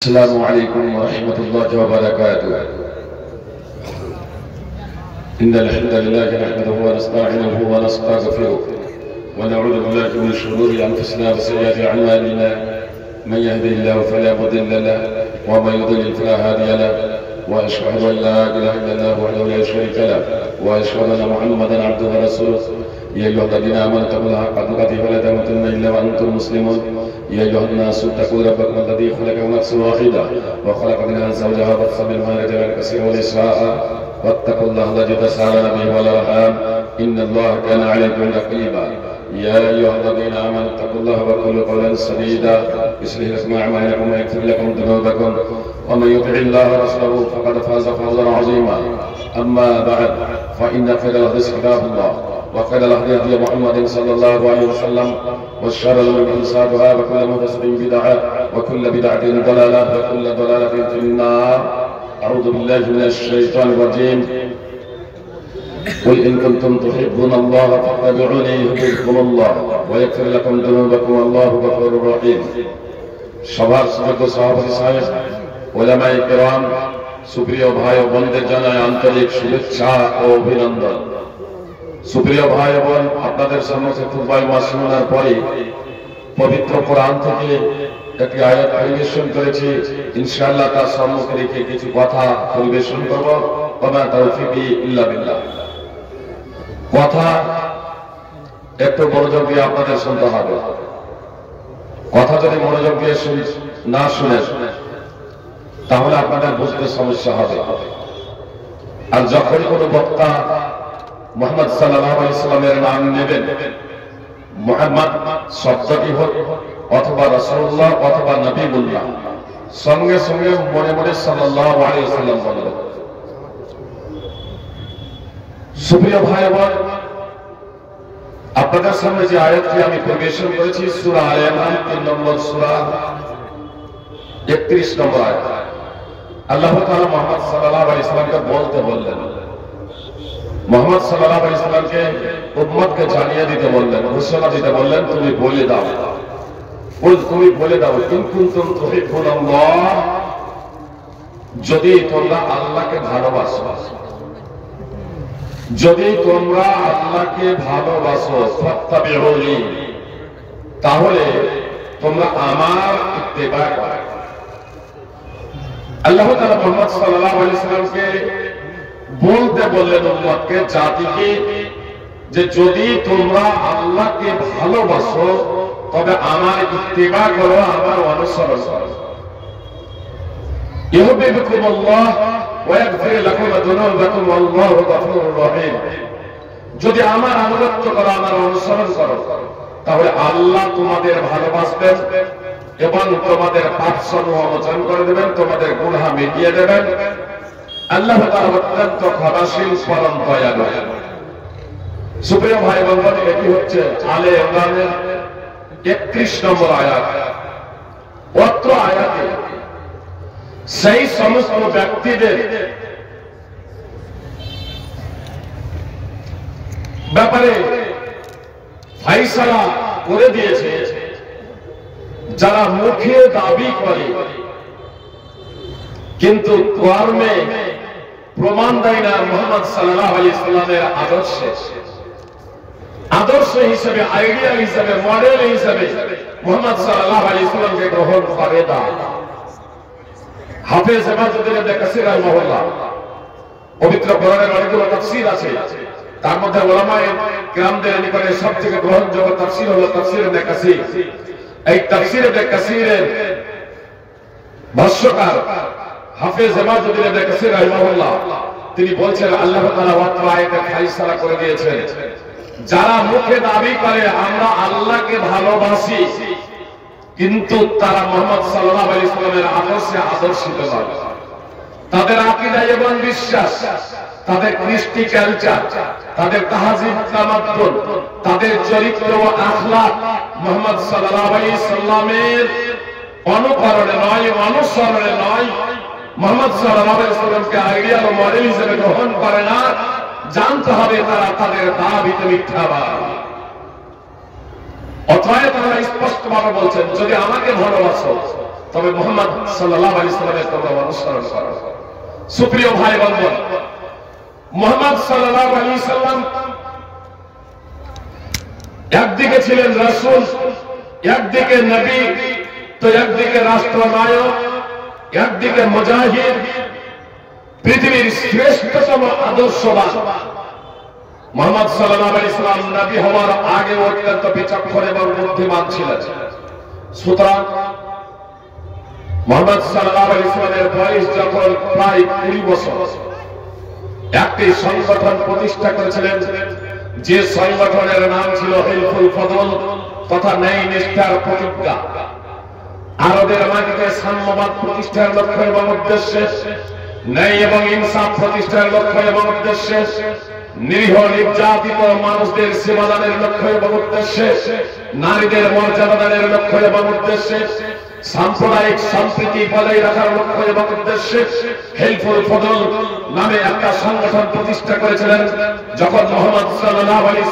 السلام عليكم ورحمة الله وبركاته. إن الحمد لله نحمده ونستعينه ونستغفره ونعوذ بالله من شرور أنفسنا وسيئات أعمالنا. من يهده الله فلا مضل له ومن يضلل فلا هادي له، وأشهد أن لا إله إلا الله وحده لا شريك له، وأشهد أن محمدا عبده ورسوله. يا أيها الذين آمنوا اتقوا الله حق تقاته ولا تموتن إلا وأنتم مسلمون. يا أيها الناس اتقوا ربكم الذي خلقكم من نفس واحدة وخلق منها زوجها وبث منهما رجالا كثيرا ونساء واتقوا الله الذي تساءلون به والأرحام إن الله كان عليكم رقيبا. يا أيها الذين آمنوا اتقوا الله وقولوا قولا سديدا يصلح لكم أعمالكم ويغفر لكم ذنوبكم ومن يطع الله ورسوله فقد فاز فوزا عظيما. أما بعد فإن خير الحديث كتاب الله وخير الهدي هدي محمد صلى الله عليه وسلم وشر الأمور محدثاتها وكل محدثة بدعة وكل بدعة ضلالة وكل ضلالة في النار. أعوذ بالله من الشيطان الرجيم. قل إن كنتم تحبون الله فاتبعوني يحببكم الله ويغفر لكم ذنوبكم والله غفور رحيم. সবার শ্রদ্ধেয় সভাপতি সাহেব, উলামায়ে কেরাম, সুপ্রিয় ভাই ও বোনদের জানাই আন্তরিক শুভেচ্ছা ও অভিনন্দন। সুপ্রিয় ভাই বোন, আপনাদের সম্মুখে খুতবায়ে মাসনুনার পরে পবিত্র কোরআন থেকে একটি আয়াত পরিবেশন করেছি। ইনশাআল্লাহ তার সম্মুখে রেখে কিছু কথা পরিবেশন করব। ওমা তাওফীকি ইল্লা বিল্লাহ। কথা একটু মনোযোগ দিয়ে আপনাদের শুনতে হবে। কথা যদি মনোযোগ দিয়ে না শুনেন তাহলে আপনাদের বুঝতে সমস্যা হবে। আর যখন কোনো বক্তা মুহাম্মদ সাল্লাল্লাহু আলাইহি সাল্লামের নাম নেবেন, মুহাম্মদ শব্দটি হোক অথবা রাসূলুল্লাহ অথবা নবীউল্লাহ, সঙ্গে সঙ্গে মনে মনে সাল্লাল্লাহু আলাইহি সাল্লাম বলবেন। সুপ্রিয় ভাই বোন, আপনাদের সামনে যে আয়াতটি আমি পরিবেশন করেছি সূরা আলে ইমরান 3 নম্বর সূরা 31 নম্বর আয়াত। আল্লাহ তাআলা মুহাম্মদ সাল্লাল্লাহু আলাইহি সাল্লামকে বলতে বললেন, মুহাম্মদ সাল্লাল্লাহু আলাইহি সাল্লামকে উম্মতকে জানিয়ে দিতে বললেন, ঘোষণা দিতে বললেন, তুমি বলে দাও, তুমি বলে দাও, ইন কুনতুম তুহিব্বুনাল্লাহ, যদি তোমরা আল্লাহকে ভালোবাসো, যদি তোমরা আল্লাহকে ভালোবাসো, ফাত্তাবিউনি, তাহলে তোমরা আমার ইত্তেবা করো। আল্লাহ তাআলা মুহাম্মদ সাল্লাল্লাহু আলাইহি সাল্লামকে বলতে বললেন উম্মতকে, জাতিকে, যে যদি তোমরা আল্লাহকে ভালোবাসো তবে আমার ইত্তেবা করো, আমার অনুসরণ করো। ইউহিব্বুকুমুল্লাহ ওয়া ইয়াগফির লাকুম যুনুবাকুম ওয়াল্লাহু গফুরুর রহিম। যদি আমার আনুগত্য করো, আমার অনুসরণ করো, তাহলে আল্লাহ তোমাদের ভালোবাসবেন এবং তোমাদের পাপসমূহ মোচন করে দেবেন, তোমাদের গুনাহ মিটিয়ে দেবেন। আল্লাহ তাআলা অত্যন্ত ক্ষমাশীল, পরম দয়ালু। সুপ্রিয় ভাই বোন, এটি হচ্ছে আলে ইমরানের 31 নম্বর আয়াত। অত্র আয়াতে সেই সমস্ত ব্যক্তিদের ব্যাপারে ফায়সালা করে দিয়েছে যারা মুখে দাবি করে কিন্তু কর্মে প্রমাণ দেয় না মুহাম্মদ সাল্লাল্লাহু আলাইহি সাল্লামের আদর্শ হিসেবে, আইডিয়াল হিসেবে, মডেল হিসেবে মুহাম্মদ সাল্লাল্লাহু আলাইহি সাল্লামকে গ্রহণ করে না। হাফেজ ইমামউদ্দিন ইবনে কাসির রাহিমাহুল্লাহ, পবিত্র কোরআনের অনেকগুলো তাফসীর আছে, তার মধ্যে উলামায়ে কিরামদের নিকটে সবথেকে গ্রহণযোগ্য তাফসীর হলো তাফসীর ইবনে কাসির। এই তাফসীর ইবনে কাসিরের ভাষ্যকার হাফেজ ইমামউদ্দিন ইবনে কাসির রাহিমাহুল্লাহ তিনি বলছেন, আল্লাহ তাআলা ওয়াক্ত আয়াতে ফায়সালা করে দিয়েছেন, যারা মুখে দাবি করে আমরা আল্লাহকে ভালোবাসি কিন্তু তারা মুহাম্মদ সাল্লাল্লাহু আলাইহি সাল্লামের আদর্শে আদর্শিত নয়, তাদের আকীদা এবং বিশ্বাস, তাদের কৃষ্টি কালচার, তাদের তাহজিব তামাদ্দুন, তাদের চরিত্র ও আখলাক মুহাম্মদ সাল্লাল্লাহু আলাইহি সাল্লামের অনুকরণে নয়, অনুসরণে নয়, মুহাম্মদ সাল্লাল্লাহু আলাইহি সাল্লামকে আইডিয়াল ও মডেল হিসেবে গ্রহণ করে না, জানতে হবে তারা তাদের দাবিতে মিথ্যাবাদ। অতএব তারা স্পষ্টভাবে বলছেন, যদি আমাকে ভালোবাসো তবে মুহাম্মদ সাল্লাল্লাহু আলাইহি সাল্লামের তোমরা অনুসরণ করো। সুপ্রিয় ভাই বন্ধু, মুহাম্মদ সাল্লাল্লাহু আলাইহি সাল্লাম একদিকে ছিলেন রাসূল, একদিকে নবী, তো একদিকে রাষ্ট্রনায়ক, একদিকে মুজাহিদ, পৃথিবীর শ্রেষ্ঠতম আদর্শবান। মুহাম্মদ সাল্লাল্লাহু আলাইহি সাল্লাম নবী হওয়ার আগে অত্যন্ত বিচক্ষণ এবং বুদ্ধিমান ছিলেন। সুতরাং মুহাম্মদ সাল্লাল্লাহু আলাইহি সাল্লামের বয়স যখন প্রায় 20 বছর, একটি সংগঠন প্রতিষ্ঠা করেছিলেন, যে সংগঠনের নাম ছিল হিলফুল ফদল তথা ন্যায় নিষ্ঠার প্রতিজ্ঞা। আরবের মাটিতে সাম্যবাদ প্রতিষ্ঠার লক্ষ্য এবং উদ্দেশ্যে, ন্যায় এবং ইনসাফ প্রতিষ্ঠার লক্ষ্য এবং উদ্দেশ্যে, নিরীহ নির্যাতিত মানুষদের সেবাদানের লক্ষ্য এবং উদ্দেশ্যে, নারীদের মর্যাদা দানের লক্ষ্য এবং উদ্দেশ্যে, সাম্প্রদায়িক সম্প্রীতি বজায় রাখার লক্ষ্য এবং উদ্দেশ্যে হিলফুল ফদল নামে একটা সংগঠন প্রতিষ্ঠা করেছিলেন। যখন মুহাম্মদ সাল্লাল্লাহু আলাইহি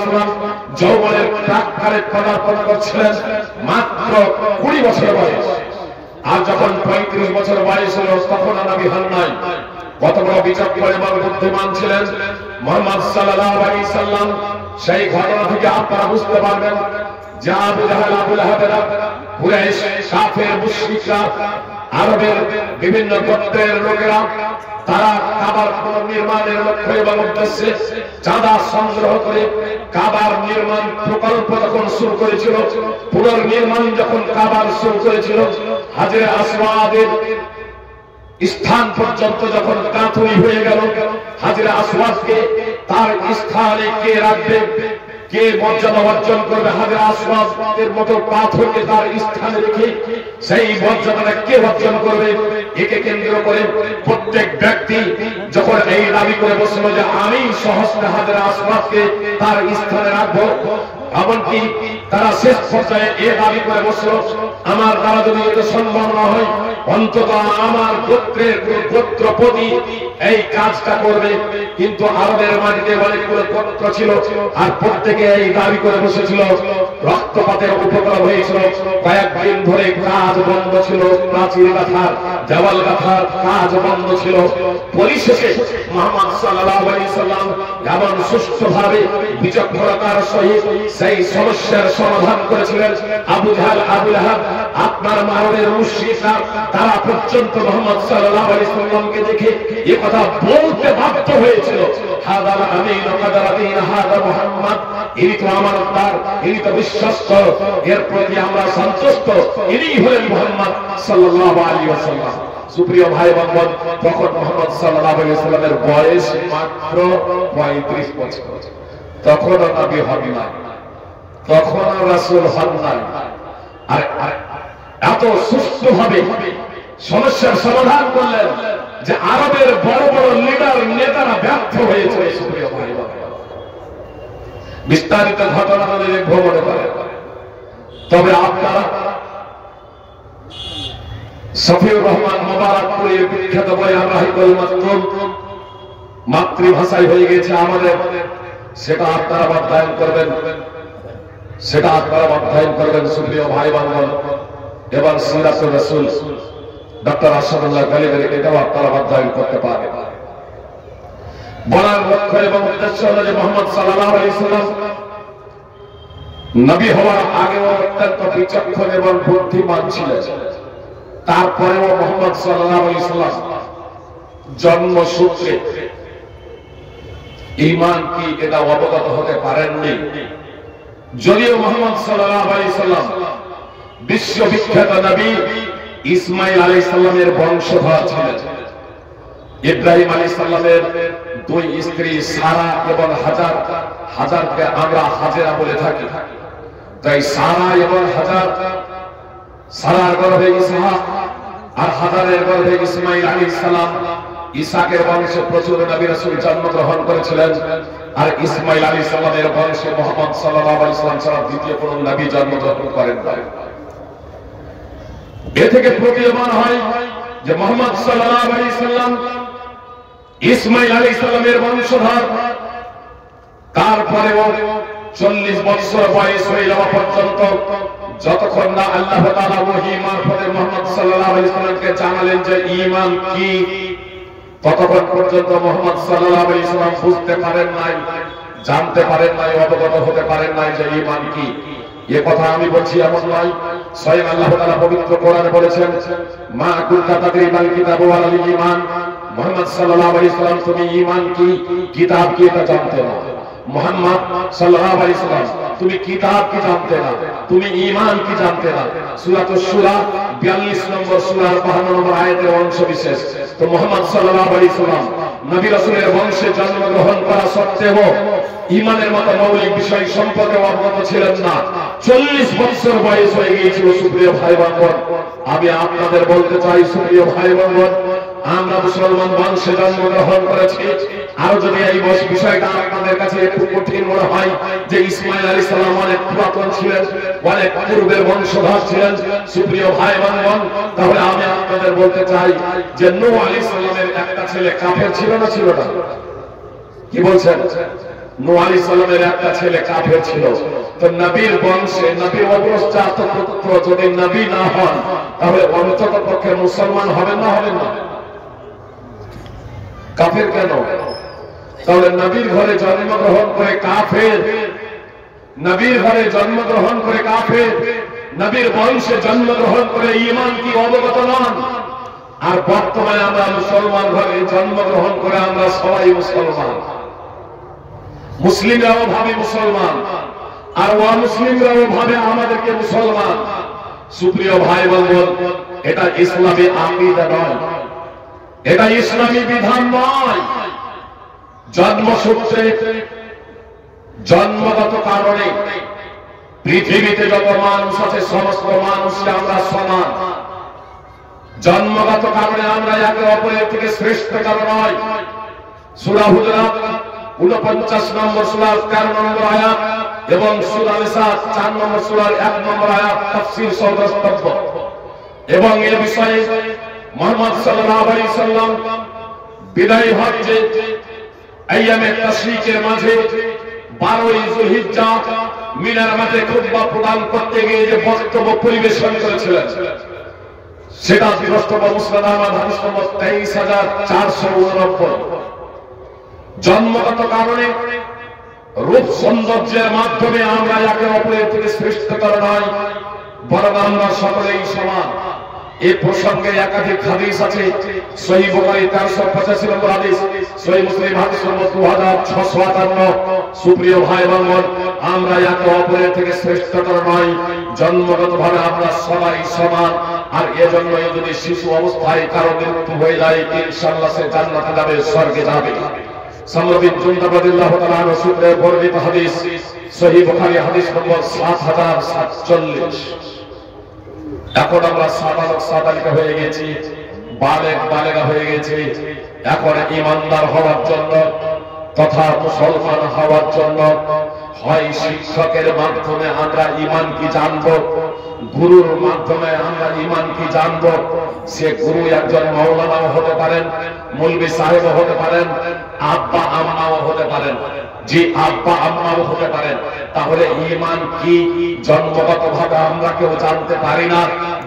সাল্লাম যৌবনের প্রাক্কালে পদার্পণ করছিলেন, মাত্র 20 বছর বয়স। আর যখন 35 বছর বয়স হল, তখন নবী হন নাই। কত বড় বিচক্ষণ এবং বুদ্ধিমান ছিলেন মুহাম্মদ সাল্লাল্লাহু আলাইহি সাল্লাম, সেই ঘটনা থেকে আপনারা বুঝতে পারবেন যে আবু জাহেল, আবু লাহাবেরা, কুরাইশ, কাফের, মুশরিকরা, আরবের বিভিন্ন গোত্রের লোকেরা, তারা কাবার পুনর্নির্মাণের লক্ষ্য এবং উদ্দেশ্যে চাঁদা সংগ্রহ করে কাবার নির্মাণ প্রকল্প যখন শুরু করেছিল, পুনর্নির্মাণ যখন কাবার শুরু করেছিল, হাজরে আসওয়াদের স্থান পর্যন্ত যখন গাঁথুনি হয়ে গেল, হাজরে আসওয়াদকে তার স্থানে কে রাখবে, কে মর্যাদা অর্জন করবে, হাজরে আসওয়াদের মতো পাথরকে তার স্থানে রেখে সেই মর্যাদাটা কে অর্জন করবে, একে কেন্দ্র করে প্রত্যেক ব্যক্তি যখন এই দাবি করে বসলো যে আমি সহস্র হাজরে আসওয়াদকে তার স্থানে রাখবো, এমনকি তারা শেষ পর্যায়ে এ দাবি করে বসলো আমার দ্বারা যদি এটা সম্ভব না হয়, অন্তত আমার গোত্রের গোত্রপতি এই কাজটা করবে। কিন্তু আরবের মাটিতে অনেকগুলো গোত্র ছিল, আর প্রত্যেকে এই দাবি করে বসেছিল। রক্তপাতের উপক্রম হয়েছিল, কয়েকদিন ধরে কাজ বন্ধ ছিল, প্রাচীর গাথার, দেওয়াল গাথার কাজ বন্ধ ছিল। পরিশেষে মুহাম্মদ সাল্লাল্লাহু আলাইহি সাল্লাম এমন সুষ্ঠুভাবে বিচক্ষণতার সহিত সেই সমস্যার সমাধান করেছিলেন। আবু জাহেল, আবু লাহাব, আপনার মারবের মুশরিকরা, তারা পর্যন্ত মুহাম্মদ সাল্লাল্লাহু আলাইহি সাল্লামকে দেখে এই কথা বলতে বাধ্য হয়েছিল, হাদা আমিন কাদারাতিন, হাদা মুহাম্মদ, ইনি তো আমানতদার, ইনি তো বিশ্বস্ত, এর প্রতি আমরা সন্তুষ্ট, ইনি হলেন মুহাম্মদ সাল্লাল্লাহু আলাইহি ওয়াসাল্লাম। সুপ্রিয় ভাই বন্ধু, তখন মুহাম্মদ সাল্লাল্লাহু আলাইহি ওয়াসাল্লামের বয়স মাত্র 35 বছর। তখনও নবী হন নাই, তখনও রাসূল হন নাই। আর এত সুষ্ঠুভাবে সমস্যার সমাধান করলেন যে আরবের বড় বড় লিডার, নেতারা ব্যর্থ হয়েছে। সুপ্রিয় ভাই বন্ধু, বিস্তারিত ঘটনা ভ্রমণে করে, তবে আপনারা শফিউর রহমান মোবারকপুরের বিখ্যাত বয়ান রাহিকুল মাকতুম মাতৃভাষায় হয়ে গেছে আমাদের, সেটা আপনারা অধ্যয়ন করবেন, সেটা আপনারা অধ্যয়ন করবেন। সুপ্রিয় ভাই বন্ধু, এবার সিরাতুর রাসূল ডক্টর আশরাফুল্লাহ গালিবের এটাও আপনারা অধ্যয়ন করতে পারেন। বলার লক্ষ্য এবং উদ্দেশ্য হলো যে মুহাম্মদ সাল্লাল্লাহু আলাইহি সাল্লাম নবী হওয়ার আগেও অত্যন্ত বিচক্ষণ এবং বুদ্ধিমান ছিলেন। তারপরেও মুহাম্মদ সাল্লাল্লাহু আলাইহি সাল্লাম জন্মসূত্রে ঈমান কি এটা অবগত হতে পারেননি। যদিও মুহাম্মদ সাল্লাল্লাহু আলাইহি সাল্লাম বিশ্ববিখ্যাত নবী ইসমাঈল আলাইহিস সালামের বংশধর ছিলেন। ইব্রাহিম আলাইহিস সালামের দুই স্ত্রী সারা এবং হাজার, হাজারকে আমরা হাজেরা বলে থাকি, তাই সারা এবং হাজার, সারার গর্ভে ইসহাক আর হাজারের গর্ভে ইসমাঈল আলাইহিস সালাম। ইসহাকের বংশে প্রচুর নবী রাসূল জন্মগ্রহণ করেছিলেন, আর ইসমাঈল আলাইহিস সালামের বংশে মুহাম্মদ সাল্লাল্লাহু আলাইহি সাল্লাম ছাড়া দ্বিতীয় কোন নবী জন্মগ্রহণ করেন নাই। এ থেকে প্রতীয়মান হয় যে মুহাম্মদ সাল্লাল্লাহু আলাইহি সাল্লাম ইসমাঈল আলাইহিস সালামের বংশধর। তারপরেও 40 বছর বয়স হয়ে যাওয়া পর্যন্ত যতক্ষণ না আল্লাহ তাআলা ওহী মারফতে মুহাম্মদ সাল্লাল্লাহু আলাইহি ওয়াসাল্লামকে জানালেন যে ঈমান কি, ততক্ষণ পর্যন্ত মুহাম্মদ সাল্লাল্লাহু আলাইহি ওয়াসাল্লাম বুঝতে পারেন নাই, জানতে পারেন নাই, অবগত হতে পারেন নাই যে ঈমান কি। এ কথা আমি বলছি এমন নয়, স্বয়ং আল্লাহ তাআলা পবিত্র কোরআনে বলেছেন, মা কুনতা তাদরি মাল কিতাবু ওয়াল ঈমান, মুহাম্মদ সাল্লাল্লাহু আলাইহি ওয়াসাল্লাম তুমি ঈমান কি, কিতাব কি এটা জানতে না। মুহাম্মদ সাল্লাল্লাহু আলাইহি ওয়াসাল্লাম তুমি কিতাব কি জানতে না, তুমি ঈমান কি জানতে না। সূরাতুশ শূরা 42 নম্বর সূরার 52 নম্বর আয়াতের অংশ বিশেষ। তো মুহাম্মদ সাল্লাল্লাহু আলাইহি ওয়াসাল্লাম নবী রাসূলের বংশে জন্মগ্রহণ করা সত্ত্বেও ঈমানের মতো মৌলিক বিষয় সম্পর্কে অবগত ছিলেন না। 40 বছর বয়স হয়ে গিয়েছিল। সুপ্রিয় ভাই বোন, আমি আপনাদের বলতে চাই, সুপ্রিয় ভাই বোন, আমরা মুসলমান বংশে জন্মগ্রহণ করেছি। আর যদি এই বিষয়টা আপনাদের কাছে একটু কঠিন মনে হয় যে ইসমাঈল আলাইহিস সালাম অনেক পুরাতন ছিলেন, অনেক পূর্বের বংশধর ছিলেন, সুপ্রিয় ভাই বোন, তাহলে আমি আপনাদের বলতে চাই যে নূহ আলাইহিস সালামের একটা ছেলে কাফের ছিল না, ছিল না? কি বলছেন? নূহ আলাইহিস সালামের একটা ছেলে কাফের ছিল। তো নবীর বংশে নবীর অগ্রজাত পুত্র যদি নবী না হন, তাহলে অন্তত পক্ষে মুসলমান হবেন না, হবেন না? কাফের কেন? তাহলে নবীর ঘরে জন্মগ্রহণ করে কাফের, নবীর ঘরে জন্মগ্রহণ করে কাফের, নবীর বংশে জন্মগ্রহণ করে ঈমান কি অবগত নন? আর বর্তমানে আমরা মুসলমান ঘরে জন্মগ্রহণ করে আমরা সবাই মুসলমান, মুসলিমরাও ভাবে মুসলমান, আর অমুসলিমরাও ভাবে আমাদেরকে মুসলমান। সুপ্রিয় ভাই বোন, এটা ইসলামী আকীদা নয়, এটা ইসলামী বিধান নয়। জন্মসূত্রে, জন্মগত কারণে পৃথিবীতে যত মানুষ আছে সমস্ত মানুষকে আমরা সমান। জন্মগত কারণে আমরা একে অপরের থেকে শ্রেষ্ঠ কারণ নয়। সূরা হুজুরাত 49 নম্বর সূরার 13 নম্বর আয়াত এবং সূরা নিসা 4 নম্বর সূরার 1 নম্বর আয়াত তাফসীর সহ দ্রষ্টব্য। এবং এই বিষয়ে মুহাম্মদ সাল্লাল্লাহু আলাইহি ওয়াসাল্লাম বিদায় হজ্জে আইয়ামে তাশরীকের মাঝে 12ই যুলহিজ্জা মিনার মাঠে খুতবা প্রদান করতে গিয়ে যে বক্তব্য পরিবেশন করেছিলেন, সেটা দ্রষ্টব্য মুসনাদ আহমদ হাদিস নম্বর 23489। জন্মগত কারণে রূপ সৌন্দর্যের মাধ্যমে আমরা একে অপরের থেকে শ্রেষ্ঠতর নয়, বরং আমরা সকলেই সমান। এই প্রসঙ্গে একাধিক হাদিস আছে। সহিহ বুখারী 485 নম্বর হাদিস, সহিহ মুসলিম হাদিস নম্বর 2658। সুপ্রিয় ভাই বোন, আমরা একে অপরের থেকে শ্রেষ্ঠতর নয়, জন্মগতভাবে আমরা সবাই সমান। আর এজন্য যদি শিশু অবস্থায় কারো মৃত্যু হয়ে যায়, ইনশাআল্লাহ সে জান্নাতে যাবে, স্বর্গে যাবে। সামর বিন জুনদাব রাদিয়াল্লাহু তাআলা আনহু সূত্রে বর্ণিত হাদিস, সহিহ বুখারী হাদিস নম্বর 7047। এখন আমরা সাবালক সাবালিকা হয়ে গেছি, বালেগ বালেগা হয়ে গেছি। এখন ঈমানদার হওয়ার জন্য তথা মুসলমান হওয়ার জন্য হয় শিক্ষকের মাধ্যমে আমরা ঈমান কি জানবো, গুরুর মাধ্যমে আমরা ঈমান কি জানবো। সে গুরু একজন মাওলানাও হতে পারেন, মৌলভী সাহেবও হতে পারেন, আব্বা আম্মাও হতে পারেন। জি, আব্বা আম্মাও হতে পারেন। তাহলে ঈমান কি জন্মগতভাবে আমরা কেউ জানতে পারি না,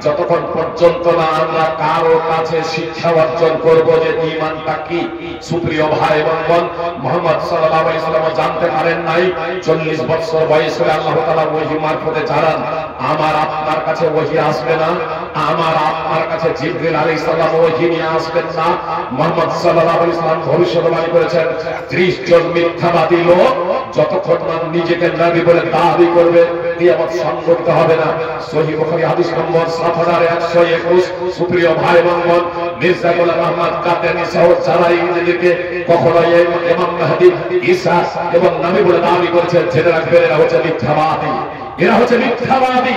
যতক্ষণ পর্যন্ত না আমরা কারো কাছে শিক্ষা অর্জন করব যে ঈমানটা কি। সুপ্রিয় ভাই বোন, মুহাম্মদ সাল্লাল্লাহু আলাইহি ওয়াসাল্লাম জানতে পারেন নাই। 40 বছর বয়সে আল্লাহ তাআলা ওহী মারফতে জানান, আমার আপনার কাছে ওহী আসবে না, আমার আপনার কাছে জিবরিল আলাইহিস সালাম ওহী নিয়ে আসবেন না। মুহাম্মদ সাল্লাল্লাহু আলাইহি ওয়াসাল্লাম ভবিষ্যৎবাণী করেছেন, 30 জন মিথ্যাবাদী লোক যতক্ষণ না নিজেকে নবী বলে দাবি করবে, কিয়ামত সংঘটিত হবে না। সহিহ বুখারী হাদিস নম্বর 7121। সুপ্রিয় ভাই বোন, মির্জা গোলাম আহমদ কাদেরী সহ যারা নিজেদেরকে কখনো ইমাম মেহেদী, ঈসা এবং নবী বলে দাবি করেছেন, জেনে রাখবেন এরা হচ্ছে মিথ্যাবাদী, এরা হচ্ছে মিথ্যাবাদী।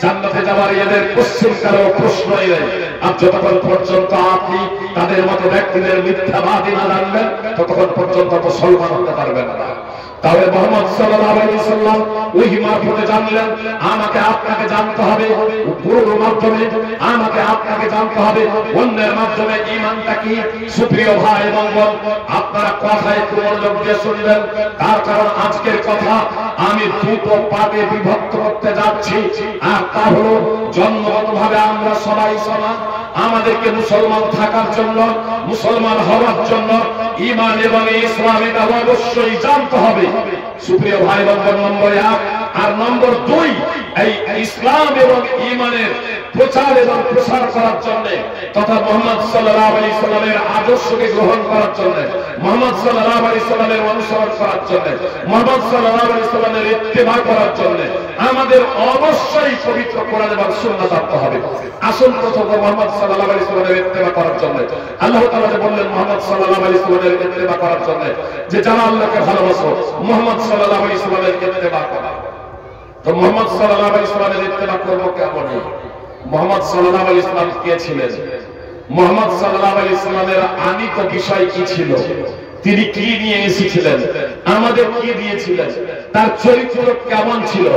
জান্নাতে যাওয়ার এদের পশ্চিমকারও প্রশ্নই নেই। আর যতক্ষণ পর্যন্ত আপনি তাদের মতো ব্যক্তিদের মিথ্যাবাদী না জানবেন, ততক্ষণ পর্যন্ত মুসলমান হতে পারবেন না। তাহলে মুহাম্মদ সাল্লাল্লাহু আলাইহি সাল্লাম ওহী মারফতে জানলেন আমাকে আপনাকে জানতে হবে, গুরুর মাধ্যমে আমাকে আপনাকে জানতে হবে, অন্যের মাধ্যমে ঈমানটা কি। সুপ্রিয় ভাই এবং বোন, আপনারা কথায় একটু মনোযোগ দিয়ে শুনবেন, তার কারণ আজকের কথা আমি দুটো পার্টে বিভক্ত করতে যাচ্ছি। আর তা হলো জন্মগতভাবে আমরা সবাই সমান, আমাদেরকে মুসলমান থাকার জন্য, মুসলমান হওয়ার জন্য ঈমান এবং ইসলাম এটা অবশ্যই জানতে হবে। সুপ্রিয় ভাই বোন, নম্বর 1। আর নম্বর 2, এই ইসলাম এবং ঈমানের প্রচার এবং প্রসার করার জন্য তথা মুহাম্মদ সাল্লাল্লাহু আলাইহি সাল্লামের আদর্শকে গ্রহণ করার জন্য, মুহাম্মদ সাল্লাল্লাহু আলাইহি সাল্লামের অনুসরণ করার জন্য, মুহাম্মদ সাল্লাল্লাহু আলাইহি সাল্লামের ইত্তেবা করার জন্য আমাদের অবশ্যই পবিত্র কোরআন এবং সুন্নাহ জানতে হবে। আসল প্রথম মুহাম্মদ সাল্লাল্লাহু আলাইহি সাল্লামের ইত্তেবা করার জন্য আল্লাহ তাআলা যে বললেন মুহাম্মদ সাল্লাল্লাহু আলাইহি সাল্লামের ইত্তেবা করার জন্য, যে যারা আল্লাহকে ভালোবাসো মুহাম্মদ সাল্লাল্লাহু আলাইহি সাল্লামের ইত্তেবা করো। তো মুহাম্মদ সাল্লাল্লাহু আলাইহি সাল্লামের ইত্তেবা করব কেমন? মুহাম্মদ সাল্লাল্লাহু আলাইহি সাল্লাম কে ছিলেন? মুহাম্মদ সাল্লাল্লাহু আলাইহি সাল্লামের আনিত বিষয় কি ছিল? তিনি কি নিয়ে এসেছিলেন? আমাদের কি দিয়েছিলেন? তার চরিত্র কেমন ছিল?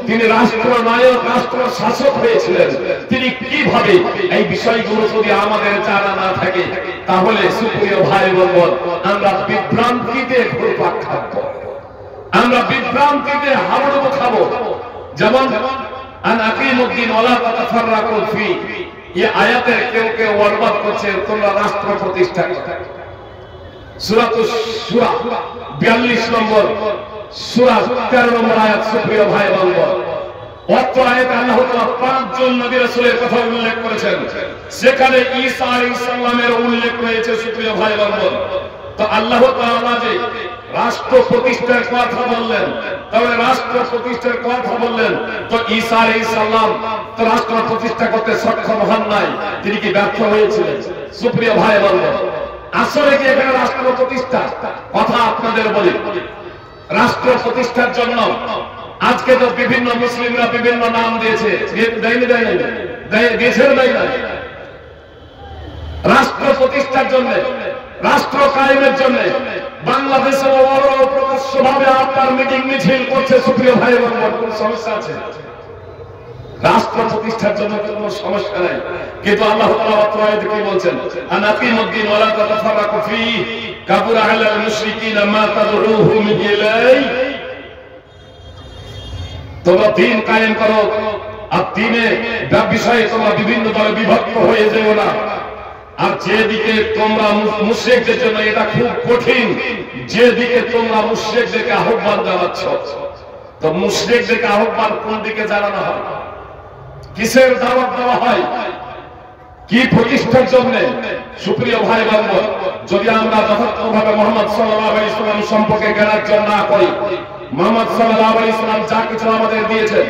তিনি রাষ্ট্রনায়ক, রাষ্ট্র শাসক হয়েছিলেন, তিনি কিভাবে, এই বিষয়গুলো যদি আমাদের জানা না থাকে তাহলে সুপ্রিয় ভাই বোন, আমরা বিভ্রান্তিতে ঘুরপাক খাবো, আমরা বিভ্রান্তিতে হাবুডুবু খাবো। যেমন আন আকিমুদ্দিন ওয়ালা তাতাফাররাকু ফি, এই আয়াতের কেউ কেউ অনুবাদ করছে তোমরা রাষ্ট্র প্রতিষ্ঠা করো। সূরাতুশ শূরা 42 নম্বর সূরা 13 নম্বর আয়াত। সুপ্রিয় ভাই বোন, অত্র আয়াতে আল্লাহ তাআলা 5 জন নবী রাসূলের কথা উল্লেখ করেছেন, সেখানে ঈসা আলাইহিস সালামের উল্লেখ রয়েছে। সুপ্রিয় ভাই বোন, তো আল্লাহ তাআলা যে রাষ্ট্র প্রতিষ্ঠার কথা বললেন, তাহলে রাষ্ট্র প্রতিষ্ঠার কথা বললেন, তো ঈসা আলাইহিস সালাম তো রাষ্ট্র প্রতিষ্ঠা করতে সক্ষম হন নাই, তিনি কি ব্যর্থ হয়েছিলেন? সুপ্রিয় ভাই বোন, আসলে কি এখানে রাষ্ট্র প্রতিষ্ঠা কথা আপনাদের বলি, রাষ্ট্র প্রতিষ্ঠার জন্য আজকে তো বিভিন্ন মুসলিমরা বিভিন্ন নাম দিয়েছে, রাষ্ট্র প্রতিষ্ঠার জন্য, রাষ্ট্র কায়েমের জন্য বাংলাদেশে প্রকাশ্যভাবে আপনার মিটিং মিছিল করছে। সুপ্রিয় ভাই বোন, কোন সমস্যা আছে? রাষ্ট্র প্রতিষ্ঠার জন্য কোনো সমস্যা নাই, কিন্তু আল্লাহ তাআলা আয়াতে কি বলছেন? আনাকিমুদ্দিন ওয়ালা তাতাফাররাকু ফি কাবুরা আলাল মুশরিকিনা মা তাদউহুম ইলাই, তোমরা দ্বীন কায়েম করো, আর দ্বীনে বিষয়ে তোমরা বিভিন্ন দলে বিভক্ত হয়ে যেও না। আর যেদিকে তোমরা মুশরিকদের জন্য এটা খুব কঠিন, যেদিকে তোমরা মুশরিকদেরকে আহ্বান জানাচ্ছ, তো মুশরিকদেরকে আহ্বান কোন দিকে জানানো হয়? কিসের দাওয়াত দেওয়া হয়? কি প্রতিষ্ঠার জন্য? সুপ্রিয় ভাই বোন, যদি আমরা যথার্থভাবে মুহাম্মদ সাল্লাল্লাহু আলাইহি সাল্লাম সম্পর্কে জ্ঞানার্জন না করি, মুহাম্মদ সাল্লাল্লাহু আলাইহি সাল্লাম যা কিছু আমাদের দিয়েছেন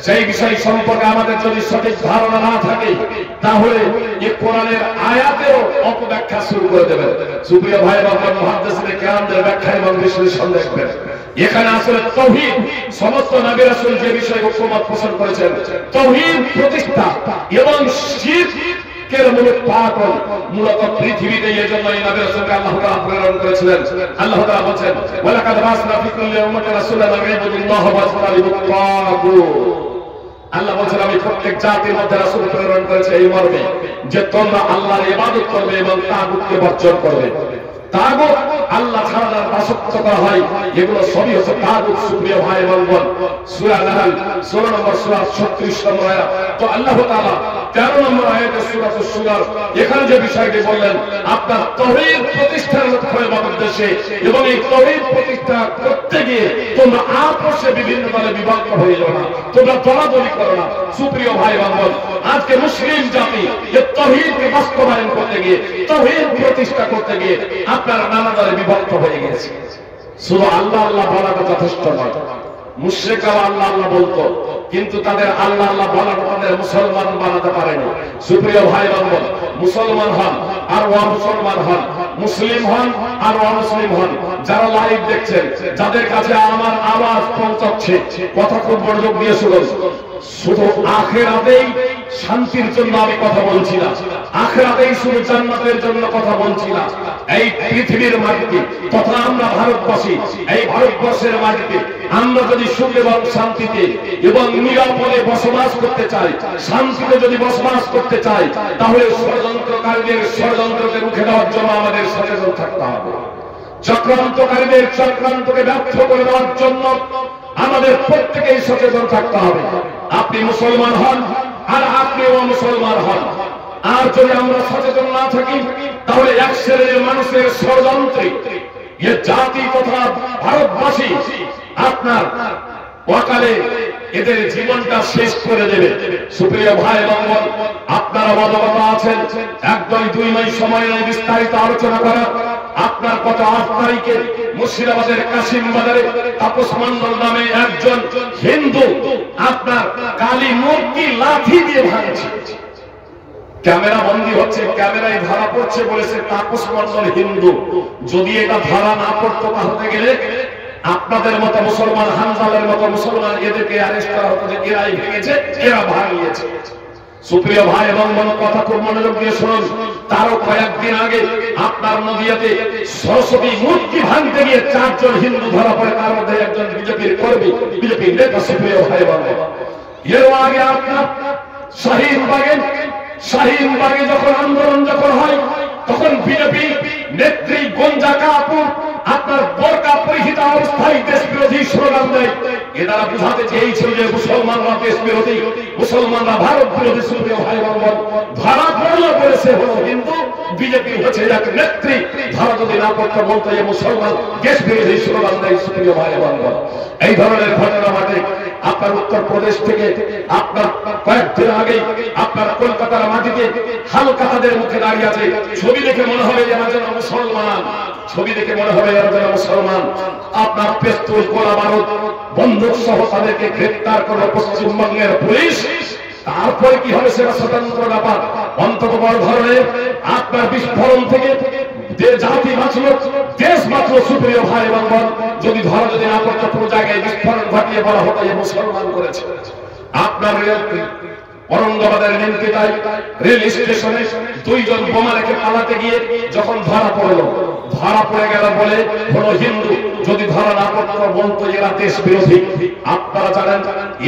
সেই বিষয় সম্পর্কে আমাদের যদি সঠিক ধারণা না থাকে, তাহলে এই কোরআনের আয়াতেও অপব্যাখ্যা শুরু করে দেবেন। সুপ্রিয় ভাই বোন, মুহাদ্দিসিনে কেরামদের ব্যাখ্যা এবং বিশ্লেষণ দেখবেন। এখানে আসলে তাওহীদ, সমস্ত নবী রাসূল যে বিষয়ে ঐক্যমত পোষণ করেছেন, তাওহীদ প্রতিষ্ঠা এবং শিরকের মূলোৎপাটন মূলত পৃথিবীতে, এজন্য এই নবী রাসূলকে আল্লাহ তাআলা প্রেরণ করেছিলেন। আল্লাহ তাআলা বলেন, ওয়ালাকাদ বাসনা ফি কুল্লি উম্মাতিন রাসূলান আন ইবুদুল্লাহ ওয়া ইজতানিবুত তাগুত। আল্লাহ বলেন আমি প্রত্যেক জাতির মধ্যে রাসূল প্রেরণ করেছি এই মর্মে যে তোমরা আল্লাহর ইবাদত করবে এবং তাগুতকে বর্জন করবে। তাগুত আল্লাহ ছাড়া দাসত্ব করা হয়, এগুলো সবই হচ্ছে তাগুত। সুপ্রিয় ভাই এবং বোন, সূরা নাহল 16 নম্বর সূরা 36 নম্বর আয়াত। তো আল্লাহ তাআলা 13 নম্বর আয়াতে সূরাতুশ শূরা এখানে যে বিষয়টি বললেন, আপনার তাওহীদ প্রতিষ্ঠার লক্ষ্য এবং উদ্দেশ্যে, এবং এই তাওহীদ প্রতিষ্ঠা করতে গিয়ে তোমরা আপসে বিভিন্ন দলে বিভক্ত হয়ে যাও না, তোমরা দলাদলি করো না। সুপ্রিয় ভাই এবং বোন, আজকে মুসলিম জাতি এই তাওহীদকে বাস্তবায়ন করতে গিয়ে, তাওহীদ প্রতিষ্ঠা করতে গিয়ে আপনারা নানা দলে বিভক্ত হয়ে গেছে। শুধু আল্লাহ আল্লাহ বলাটা যথেষ্ট নয়। মুশরিকরা আল্লাহ আল্লাহ বলতো, কিন্তু তাদের আল্লাহ আল্লাহ বলাটা তাদের মুসলমান বানাতে পারেনি। সুপ্রিয় ভাই বোন, মুসলমান হন আর অমুসলমান হন, মুসলিম হন আর অমুসলিম হন, যারা লাইভ দেখছেন, যাদের কাছে আমার আওয়াজ পৌঁছাচ্ছে, কথা খুব মনোযোগ দিয়ে শুনুন। শুধু আখিরাতেই শান্তির জন্য আমি কথা বলছি না, আখিরাতেই শুধু জান্নাতের জন্য কথা বলছি না, এই পৃথিবীর মাটিতে তথা আমরা ভারতবাসী, এই ভারতবর্ষের মাটিতে আমরা যদি সুখ এবং শান্তিতে এবং নিরাপদে বসবাস করতে চাই, শান্তিতে যদি বসবাস করতে চাই, তাহলে ষড়যন্ত্রকারীদের ষড়যন্ত্রকে রুখে দেওয়ার জন্য আমাদের সচেতন থাকতে হবে। চক্রান্তকারীদের চক্রান্তকে ব্যর্থ করে দেওয়ার জন্য আমাদের প্রত্যেকেই সচেতন থাকতে হবে। আপনি মুসলমান হন আর আপনিও মুসলমান হন, আর যদি আমরা সচেতন না থাকি তাহলে এক শ্রেণীর মানুষের ষড়যন্ত্রে এ জাতি তথা ভারতবাসী আপনার অকালে এদের জীবনটা শেষ করে দেবে। সুপ্রিয় ভাই এবং বোন, আপনারা অবগত আছেন, 1-2 মাস সময় নেই বিস্তারিত আলোচনা করা। আপনার গত 8 তারিখে মুর্শিদাবাদের কাশিম বাজারে তাপস মণ্ডল নামে একজন হিন্দু আপনার কালী মূর্তি লাঠি দিয়ে ভাঙছে। ক্যামেরা বন্দী হচ্ছে, ক্যামেরায় ধরা পড়ছে, বলেছে তাপস মণ্ডল হিন্দু। যদি এটা ধরা না পড়তো তাহলে গেলে আপনাদের মতো মুসলমান, হানজালের মতো মুসলমান এদেরকে অ্যারেস্ট করা হতো যে এরাই ভেঙেছে, এরা ভাঙিয়েছে। সুপ্রিয় ভাই এবং বোন, কথা খুব মনোযোগ দিয়ে শুনুন। তারও কয়েকদিন আগে আপনার নদিয়াতে সরস্বতী মূর্তি ভাঙতে গিয়ে 4 জন হিন্দু ধরা পড়ে, তার মধ্যে একজন বিজেপির কর্মী, বিজেপির নেতা। সুপ্রিয় ভাই এবং বোন, এর আগে আপনার শাহিনবাগে যখন আন্দোলন যখন হয় তখন বিজেপি নেত্রী গঞ্জা কাপুর আপনার বোরকা পরিহিত অবস্থায় দেশ বিরোধী স্লোগান দেয়। এ দ্বারা বোঝাতে চেয়েছিল যে মুসলমানরা দেশ বিরোধী, মুসলমানরা ভারত বিরোধী। সুপ্রিয় ভাই এবং বোন, ধরা পড়ল বলেছে হলো হিন্দু, বিজেপি হচ্ছে এক নেত্রী। ধরা যদি না পড়তে বলতো যে মুসলমান দেশ বিরোধী স্লোগান দেয়। সুপ্রিয় ভাই এবং বোন, এই ধরনের ঘটনা ঘটে আপনার উত্তরপ্রদেশ থেকে। আপনার কয়েকদিন আগে আপনার কলকাতার মাটিতে হালকাতাদের মুখে দাঁড়িয়ে আছে। ছবি দেখে মনে হবে এরা যেন মুসলমান, ছবি দেখে মনে হবে এরা যেন মুসলমান। আপনার পিস্তল, গোলা বারুদ, বন্দুক সহ তাদেরকে গ্রেফতার করলো পশ্চিমবঙ্গের পুলিশ। তারপরে কি হবে সেটা স্বতন্ত্র ব্যাপার। অন্তত বড় ধরনের আপনার বিস্ফোরণ থেকে জাতি বাঁচল, দেশ বাঁচল। সুপ্রিয় ভাই এবং বোন, যদি ধরা যদি না পড়তো পুরো জায়গায় বিস্ফোরণ ঘটিয়ে বলা হতো যে মুসলমান করেছে। আপনার औरंगाबाদের নিমতিতায় রেল স্টেশনে 2 জন বোমা রেখে পালাতে গিয়ে যখন ধরা পড়ে গেল বলে হলো হিন্দু। যদি ধরা না পড়তো বলতো এরা দেশ বিরোধী। আপনারা জানেন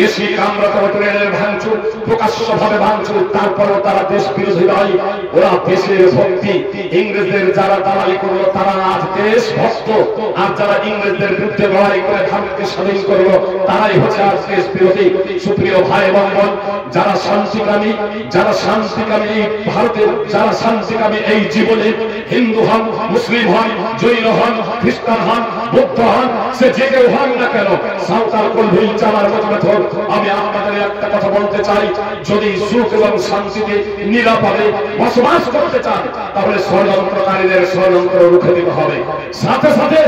এসি কামরাতে ট্রেনের ভাঙচুর, প্রকাশ্যভাবে ভাঙচুর, তারপরেও তারা দেশ বিরোধী নয়, ওরা দেশের ভক্তি। ইংরেজদের যারা দালালি করলো তারা আজ দেশ ভক্ত, আর যারা ইংরেজদের বিরুদ্ধে লড়াই করে ভারতকে স্বাধীন করলো তারাই হচ্ছে আজ দেশ বিরোধী। সুপ্রিয় ভাই এবং বোন, যারা শান্তিকামী ভারতের, যারা শান্তিকামী এই জীবনে হিন্দু হন, মুসলিম হন, জৈন হন, খ্রিস্টান হন, বৌদ্ধ হন, সে যে কেউ হন না কেন, সাঁওতাল কলভিল চালার মতো আমি আপনাদের একটা কথা বলতে চাই, যদি সুখ এবং শান্তিতে নিরাপদে বসবাস করতে চান তাহলে ষড়যন্ত্রকারীদের ষড়যন্ত্র রুখে দিতে হবে। সাথে সাথে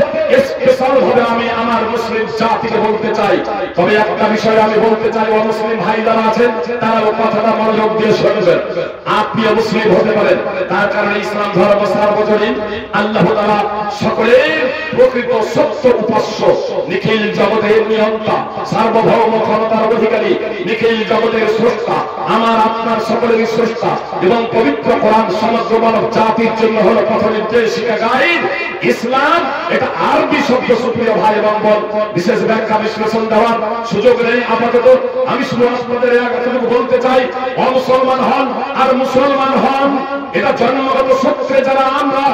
স্পেশাল ভাবে আমি আমার মুসলিম জাতিকে বলতে চাই, তবে একটা বিষয় আমি বলতে চাই, অমুসলিম ভাই যারা আছেন তারাও কথাটা মনোযোগ দিয়ে শুনবেন। আপনিও মুসলিম হতে পারেন, তার কারণে ইসলাম ধর্ম সার্বজনীন। আল্লাহ তাআলা সকলের প্রকৃত সত্য উপাস্য, নিখিল জগতের নিয়ন্তা, সার্বভৌম ক্ষমতার অধিকারী, নিখিল জগতের স্রষ্টা, আমার আপনার সকলেরই স্রষ্টা এবং পবিত্র কোরআন সমগ্র মানব জাতির জন্য হলো পথ নির্দেশিকা গাইড। ইসলাম এটা আরবি শব্দ। সুপ্রিয় ভাই এবং বোন, বিশেষ ব্যাখ্যা বিশ্লেষণ দেওয়ার সুযোগ নেই আপাতত। আমি শুধু আপনাদের এতটুকু বলতে চাই, অমুসলমান হন আর মুসলমান হন, এটা জন্মগত সূত্রে যারা আমরা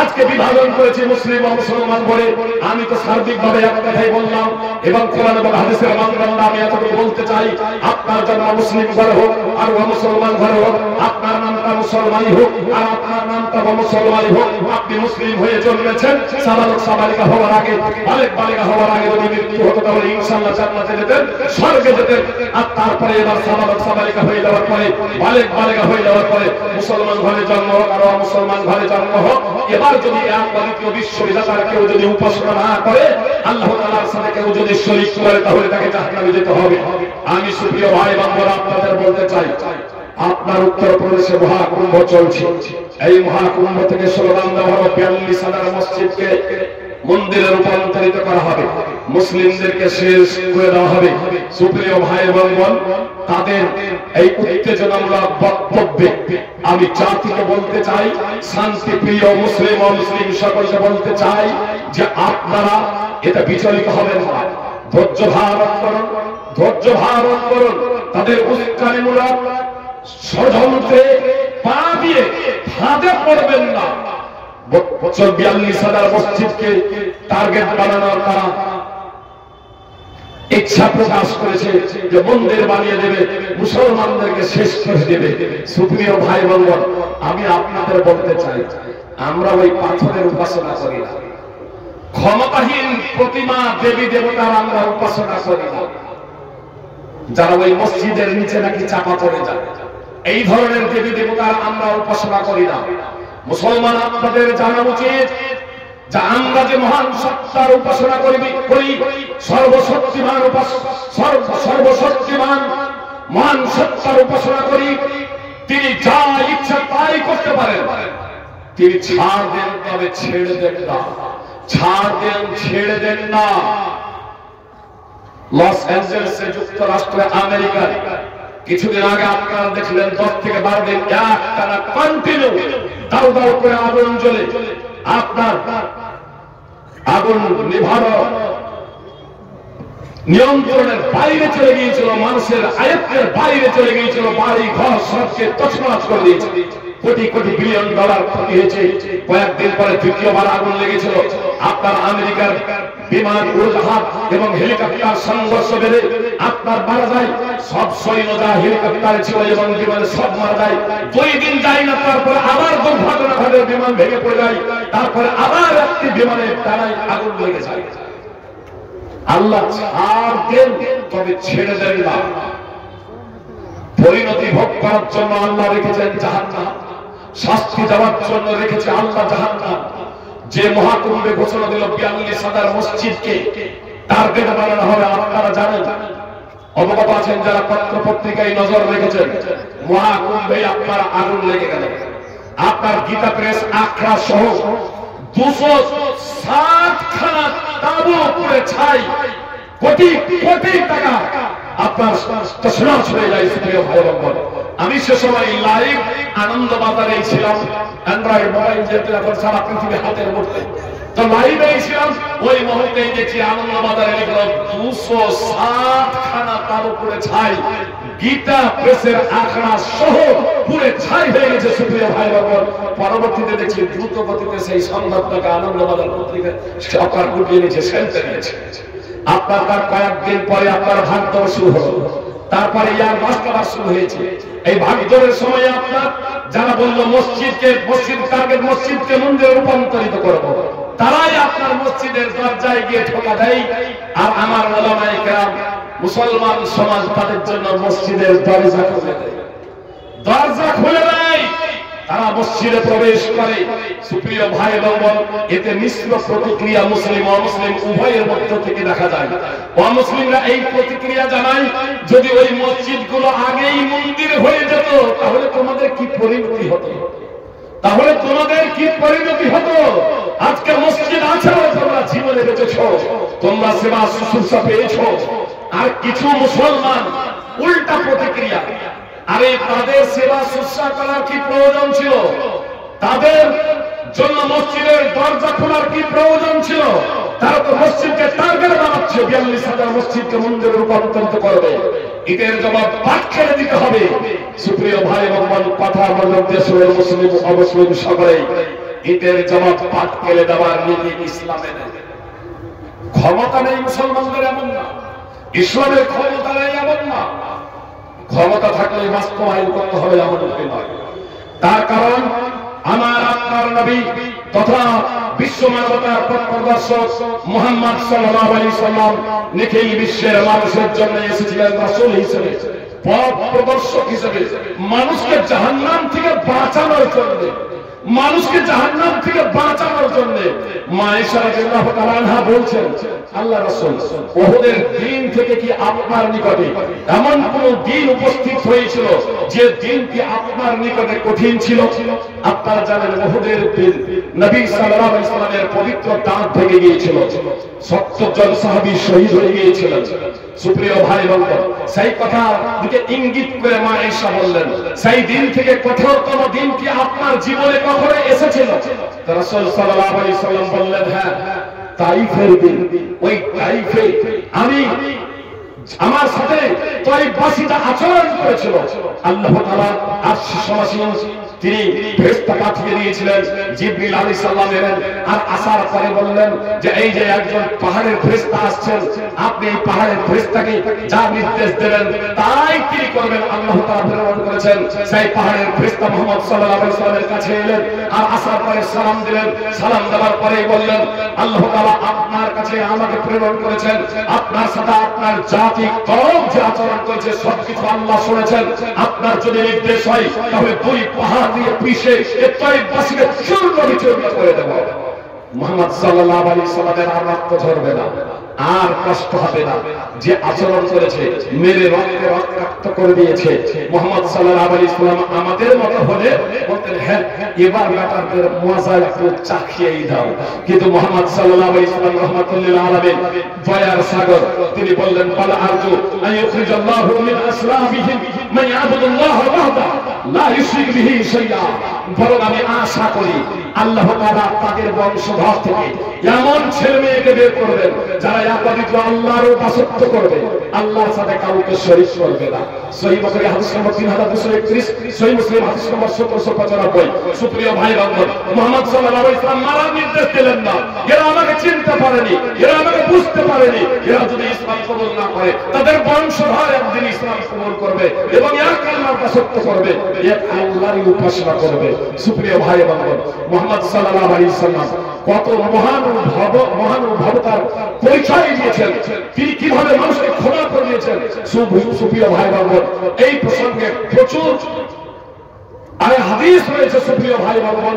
আজকে বিভাজন করেছি মুসলিম ও মুসলমান বলে, আমি তো সার্বিকভাবে এক কথাই বললাম এবং কোরআন এবং হাদিসের মানদণ্ড আমি এতটুকু বলতে চাই, আপনার জন্ম মুসলিম ঘরে হোক আর মুসলমান ঘরে হোক, আপনার নামটা মুসলমানই হোক আর আপনার নামটা মুসলমানই হোক, আপনি মুসলিম হয়ে জন্মেছেন, সাবালক সাবালিকা হওয়ার আগে, বালেক বালিকা হওয়ার আগে যদি মৃত্যু হতো তাহলে ইনশাআল্লাহ জান্নাতে যেতেন, স্বর্গে যেতেন। আর তারপরে এবার সাবালক সাবালিকা হয়ে যাওয়ার পরে, বালেক বালিকা হয়ে যাওয়ার পরে মুসলমান ঘরে জন্ম হোক আর মুসলমান ঘরে জন্ম হোক, এবার যদি এক দ্বিতীয় বিশ্ববিদ্যালয়ের কেউ যদি উপাসনা না করে, আল্লাহ তাআলার সাথে কেউ যদি শরীক করে, তাহলে তাকে জাহান্নামে যেতে হবে। আমি সুপ্রিয় ভাই বান্ধবরা আপনাদের বলতে চাই, আপনার উত্তরপ্রদেশে মহাকুম্ভ চলছে। এই মহাকুম্ভ থেকে স্লোগান দেওয়া হলো 42,000 মসজিদকে মন্দিরে রূপান্তরিত করা হবে, মুসলিমদেরকে শেষ করে দেওয়া হবে। সুপ্রিয় ভাই এবং বোন, তাদের এই উত্তেজনামূলক বক্তব্যে আমি জাতিকে বলতে চাই, শান্তিপ্রিয় মুসলিম ও মুসলিম সকলকে বলতে চাই যে আপনারা এটা বিচলিত হবেন না, ধৈর্য ধারণ করুন, ধৈর্য ধারণ করুন। তাদের উস্কানিমূলক ষড়যন্ত্রে পা দিয়ে ফাঁদে পড়বেন না। 42,000 মসজিদকে টার্গেট বানানোর তারা ইচ্ছা প্রকাশ করেছে যে মন্দির বানিয়ে দেবে, মুসলমানদেরকে শেষ করে দেবে। সুপ্রিয় ভাই বোন, আমি আপনাদের বলতে চাই, আমরা ওই পাথরের উপাসনা করি না, ক্ষমতাহীন প্রতিমা দেবী দেবতার আমরা উপাসনা করি না, যারা ওই মসজিদের নিচে নাকি চাপা পড়ে যায়, এই ধরনের দেবী দেবতার আমরা উপাসনা করি না। মুসলমান আপনাদের জানা উচিত যে আমরা যে মহান সত্তার উপাসনা করি, সর্বশক্তিমান সর্বশক্তিমান মহান সত্তার উপাসনা করি, তিনি যা ইচ্ছা তাই করতে পারেন। তিনি ছাড় দেন, তবে ছেড়ে দেন না, ছাড় দেন, ছেড়ে দেন না। লস অ্যাঞ্জেলেসে যুক্তরাষ্ট্রে আমেরিকার কিছুদিন আগে আপনারা দেখলেন 10 থেকে 12 দিন একটানা কন্টিনিউ দাউ দাউ করে আগুন জ্বলে আপনার আগুন নিভানো নিয়ন্ত্রণের বাইরে চলে গিয়েছিল, মানুষের আয়ত্তের বাইরে চলে গিয়েছিল, বাড়ি ঘর সবকে তছনছ করে দিয়েছে, কোটি কোটি বিলিয়ন ডলার ক্ষতি হয়েছে। কয়েকদিন পরে দ্বিতীয়বার আগুন লেগেছিল। আপনার আমেরিকার বিমান, উড়োজাহাজ এবং হেলিকপ্টার সংঘর্ষ বেড়ে আপনার মারা যায় সব সৈন্য, যা হেলিকপ্টারে ছিল এবং বিমানে সব মারা যায়। 2 দিন যায় না, তারপরে আবার দুর্ঘটনা ঘটে, বিমান ভেঙে পড়ে যায়, তারপরে আবার একটি বিমানের তারাই আগুন লেগে যায়। আল্লাহ ছাড় দেন, তবে ছেড়ে দেন না। পরিণতি ভোগ করার জন্য আল্লাহ রেখেছেন জাহান্নাম, শাস্তি দেওয়ার জন্য রেখেছে আল্লাহ জাহান্নাম। যে মহাকুম্ভে ঘোষণা দিল 42,000 মসজিদকে টার্গেট বানানো হবে, আপনারা জানেন, অবগত আছেন যারা পত্র পত্রিকায় নজর রেখেছেন। মহাকুম্ভে আপনার আগুন লেগে গেল। আপনার গীতা প্রেস আখড়া সহ 260 খানা তাবু পুড়ে ছাই, কোটি কোটি টাকা আপনার তছনছ হয়ে যায়। সুপ্রিয় ভাই বোন, আমি সে সময় লাইভ আনন্দ বাজারে ছিলাম, অ্যান্ড্রয়েড মোবাইল যেহেতু এখন সারা পৃথিবী হাতের মধ্যে, তো লাইভে ছিলাম। ওই মুহূর্তেই দেখছি আনন্দ বাজারে লিখলো 260 খানা তার উপরে ছাই, গীতা প্রেসের আখড়া সহ পুরে ছাই হয়ে গেছে। সুপ্রিয় ভাই বোন, পরবর্তীতে দেখছি দ্রুত গতিতে সেই সংবাদটাকে আনন্দ বাজার পত্রিকায় সরকার গুটিয়ে নিয়েছে, সেন্টার নিয়েছে। আপনার তার কয়েকদিন পরে আপনার ভাগদৌড় শুরু হলো, তারপরে ইয়ার বাস্তবায়ন শুরু হয়েছে। এই ভাগদৌড়ের সময় আপনার যারা বললো মসজিদ টার্গেট মসজিদকে মন্দিরে রূপান্তরিত করবো, তারাই আপনার মসজিদের দরজায় গিয়ে ঠোকা দেয়। আর আমার ওলামায়ে কেরাম, মুসলমান সমাজ তাদের জন্য মসজিদের দরজা খুলে দেয়, দরজা খুলে দেয়, তারা মসজিদে প্রবেশ করে। সুপ্রিয় ভাই এবং বোন, এতে মিশ্র প্রতিক্রিয়া মুসলিম ও অমুসলিম উভয়ের মধ্য থেকে দেখা যায়। অমুসলিমরা এই প্রতিক্রিয়া জানায়, যদি ওই মসজিদগুলো আগেই মন্দির হয়ে যেত তাহলে তোমাদের কি পরিণতি হতো, তাহলে তোমাদের কি পরিণতি হতো। আজকে মসজিদ আছে, তোমরা জীবনে বেঁচেছো, তোমরা সেবা শুশ্রূষা পেয়েছো। আর কিছু মুসলমান উল্টা প্রতিক্রিয়া, আরে তাদের সেবা শুশ্রূষা করার কি প্রয়োজন ছিল, তাদের জন্য মসজিদের দরজা খোলার কি প্রয়োজন ছিল, তারা তো মসজিদকে টার্গেট বানাচ্ছে, 42,000 মসজিদকে মন্দিরে রূপান্তরিত করবে। এদের জবাব পাঠ করে দিতে হবে। সুপ্রিয় ভাই এবং বোন, কথা বললাম দেশের মুসলিম অমুসলিম সকলেই এদের জবাব পাঠ করে দেওয়ার নীতি ইসলামে নেই। ক্ষমতা নেই মুসলমানদের এমন না, ইসলামের ক্ষমতা নেই এমন না, ক্ষমতা থাকলে বাস্তবায়ন করতে হবে এমন নয়। তার কারণ আমার আপনার নবী তথা বিশ্ব মানবতার পথ প্রদর্শক মুহাম্মদ সাল্লাল্লাহু আলাইহি সাল্লাম নিখিল বিশ্বের মানুষের জন্য এসেছিলেন রাসূল হিসেবে, পথ প্রদর্শক হিসেবে, মানুষকে জাহান্নাম থেকে বাঁচানোর জন্য। মানুষকে জাহান্নাম থেকে বাঁচানোর জন্য মা আয়েশা রাদিয়াল্লাহু তাআলা আনহা বলছেন, আল্লাহ রাসূল, উহুদের দিন থেকে কি আপনার নিকটে এমন কোন দিন উপস্থিত হয়েছিল যে দিনটি আপনার নিকটে কঠিন ছিল? আপনারা জানেন উহুদের দিন নবী সাল্লাল্লাহু আলাইহি ওয়াসাল্লামের পবিত্র দাঁত ভেঙে গিয়েছিল, 70 জন সাহাবী শহীদ হয়ে গিয়েছিলেন। সুপ্রিয় ভাই বন্ধু, সেই কথা দিকে ইঙ্গিত করে মা আয়েশা বললেন, সেই দিন থেকে কঠোরতম দিন কি আপনার জীবনে কখনো এসেছিল? রাসূল সাল্লাল্লাহু আলাইহি ওয়াসাল্লাম বললেন, হ্যাঁ, তাইফের দিন। ওই তাইফে আমি আমার সাথে তাইফবাসীরা আচরণ করেছিল। আল্লাহ তাআলা আরশ সমাসীন তিনি ফেরেশতা পাঠিয়ে দিয়েছিলেন, জিবরিল আলাইহিস সালাম এলেন আর আসার পরে বললেন যে এই যে একজন পাহাড়ের ফেরেশতা আসছেন, আপনি এই পাহাড়ের ফেরেশতাকে যা নির্দেশ দেবেন তাই তিনি করবেন। আল্লাহ তাআলা প্রেরণ করেছেন, সেই পাহাড়ের ফেরেশতা মুহাম্মদ সাল্লাল্লাহু আলাইহি ওয়াসাল্লামের কাছে এলেন আর আসার পরে সালাম দিলেন। সালাম দেওয়ার পরেই বললেন, আল্লাহ তাআলা আপনার কাছে আমাকে প্রেরণ করেছেন, আপনার সাথে আপনার জাতি কওম যে আচরণ করেছে সবকিছু আল্লাহ শুনেছেন। আপনার যদি নির্দেশ হয় তাহলে দুই পাহাড় দিয়ে পিষে তাইফবাসীকে চূর্ণ বিচূর্ণ করে দেব। মুহাম্মদ সাল্লাল্লাহু আলাইহি সাল্লামের আর রক্ত ঝরবে না, আর কষ্ট হবে না। যে আচরণ করেছে মেরে রক্তে রক্তাক্ত করে দিয়েছে। মুহাম্মদ সাল্লাল্লাহু আলাইহি সাল্লাম আমাদের মতো হলে বলতেন, হ্যাঁ এবার ব্যাটারদের মজা একটু চাখিয়েই দাও। কিন্তু মুহাম্মদ সাল্লাল্লাহু আলাইহি সাল্লাম রাহমাতুল লিল আলামিন, দয়ার সাগর, তিনি বললেন, বাল আরজু আন ইউখরিজাল্লাহু মিন আসলাবিহিম মান ইয়াবুদুল্লাহ ওয়াহদা লা ইউশরিক বিহি শাইআ। বরং আমি আশা করি আল্লাহ তাআলা তাদের বংশধর থেকে এমন ছেলে মেয়েকে বের করবেন যারা একমাত্র আল্লাহর দাসত্ব করবে, আল্লাহর সাথে কাউকে শরীক করবে না। সহিহ বুখারী হাদিস নম্বর 3231, সহিহ মুসলিম হাদিস নম্বর 1795। সুপ্রিয় ভাই বন্ধু, মুহাম্মদ সাল্লাল্লাহু আলাইহি ওয়াসাল্লাম মারার নির্দেশ দিলেন না। এরা আমাকে চিনতে পারেনি, এরা আমাকে বুঝতে পারেনি। এরা যদি ইসলাম কবুল না করে তাদের বংশধর একদিন ইসলাম কবুল করবে এবং এক আল্লাহর দাসত্ব করবে, এক আল্লাহরই উপাসনা করবে। সুপ্রিয় ভাই বন্ধু, মুহাম্মদ সাল্লাল্লাহু আলাইহি ওয়াসাল্লাম কত মহানুভবতার পরিচয় দিয়েছেন, তিনি কিভাবে মানুষকে ক্ষমা করে দিয়েছেন। সুপ্রিয় ভাই বন্ধু, এই প্রসঙ্গে প্রচুর হাদিস রয়েছে। সুপ্রিয় ভাই বন্ধু,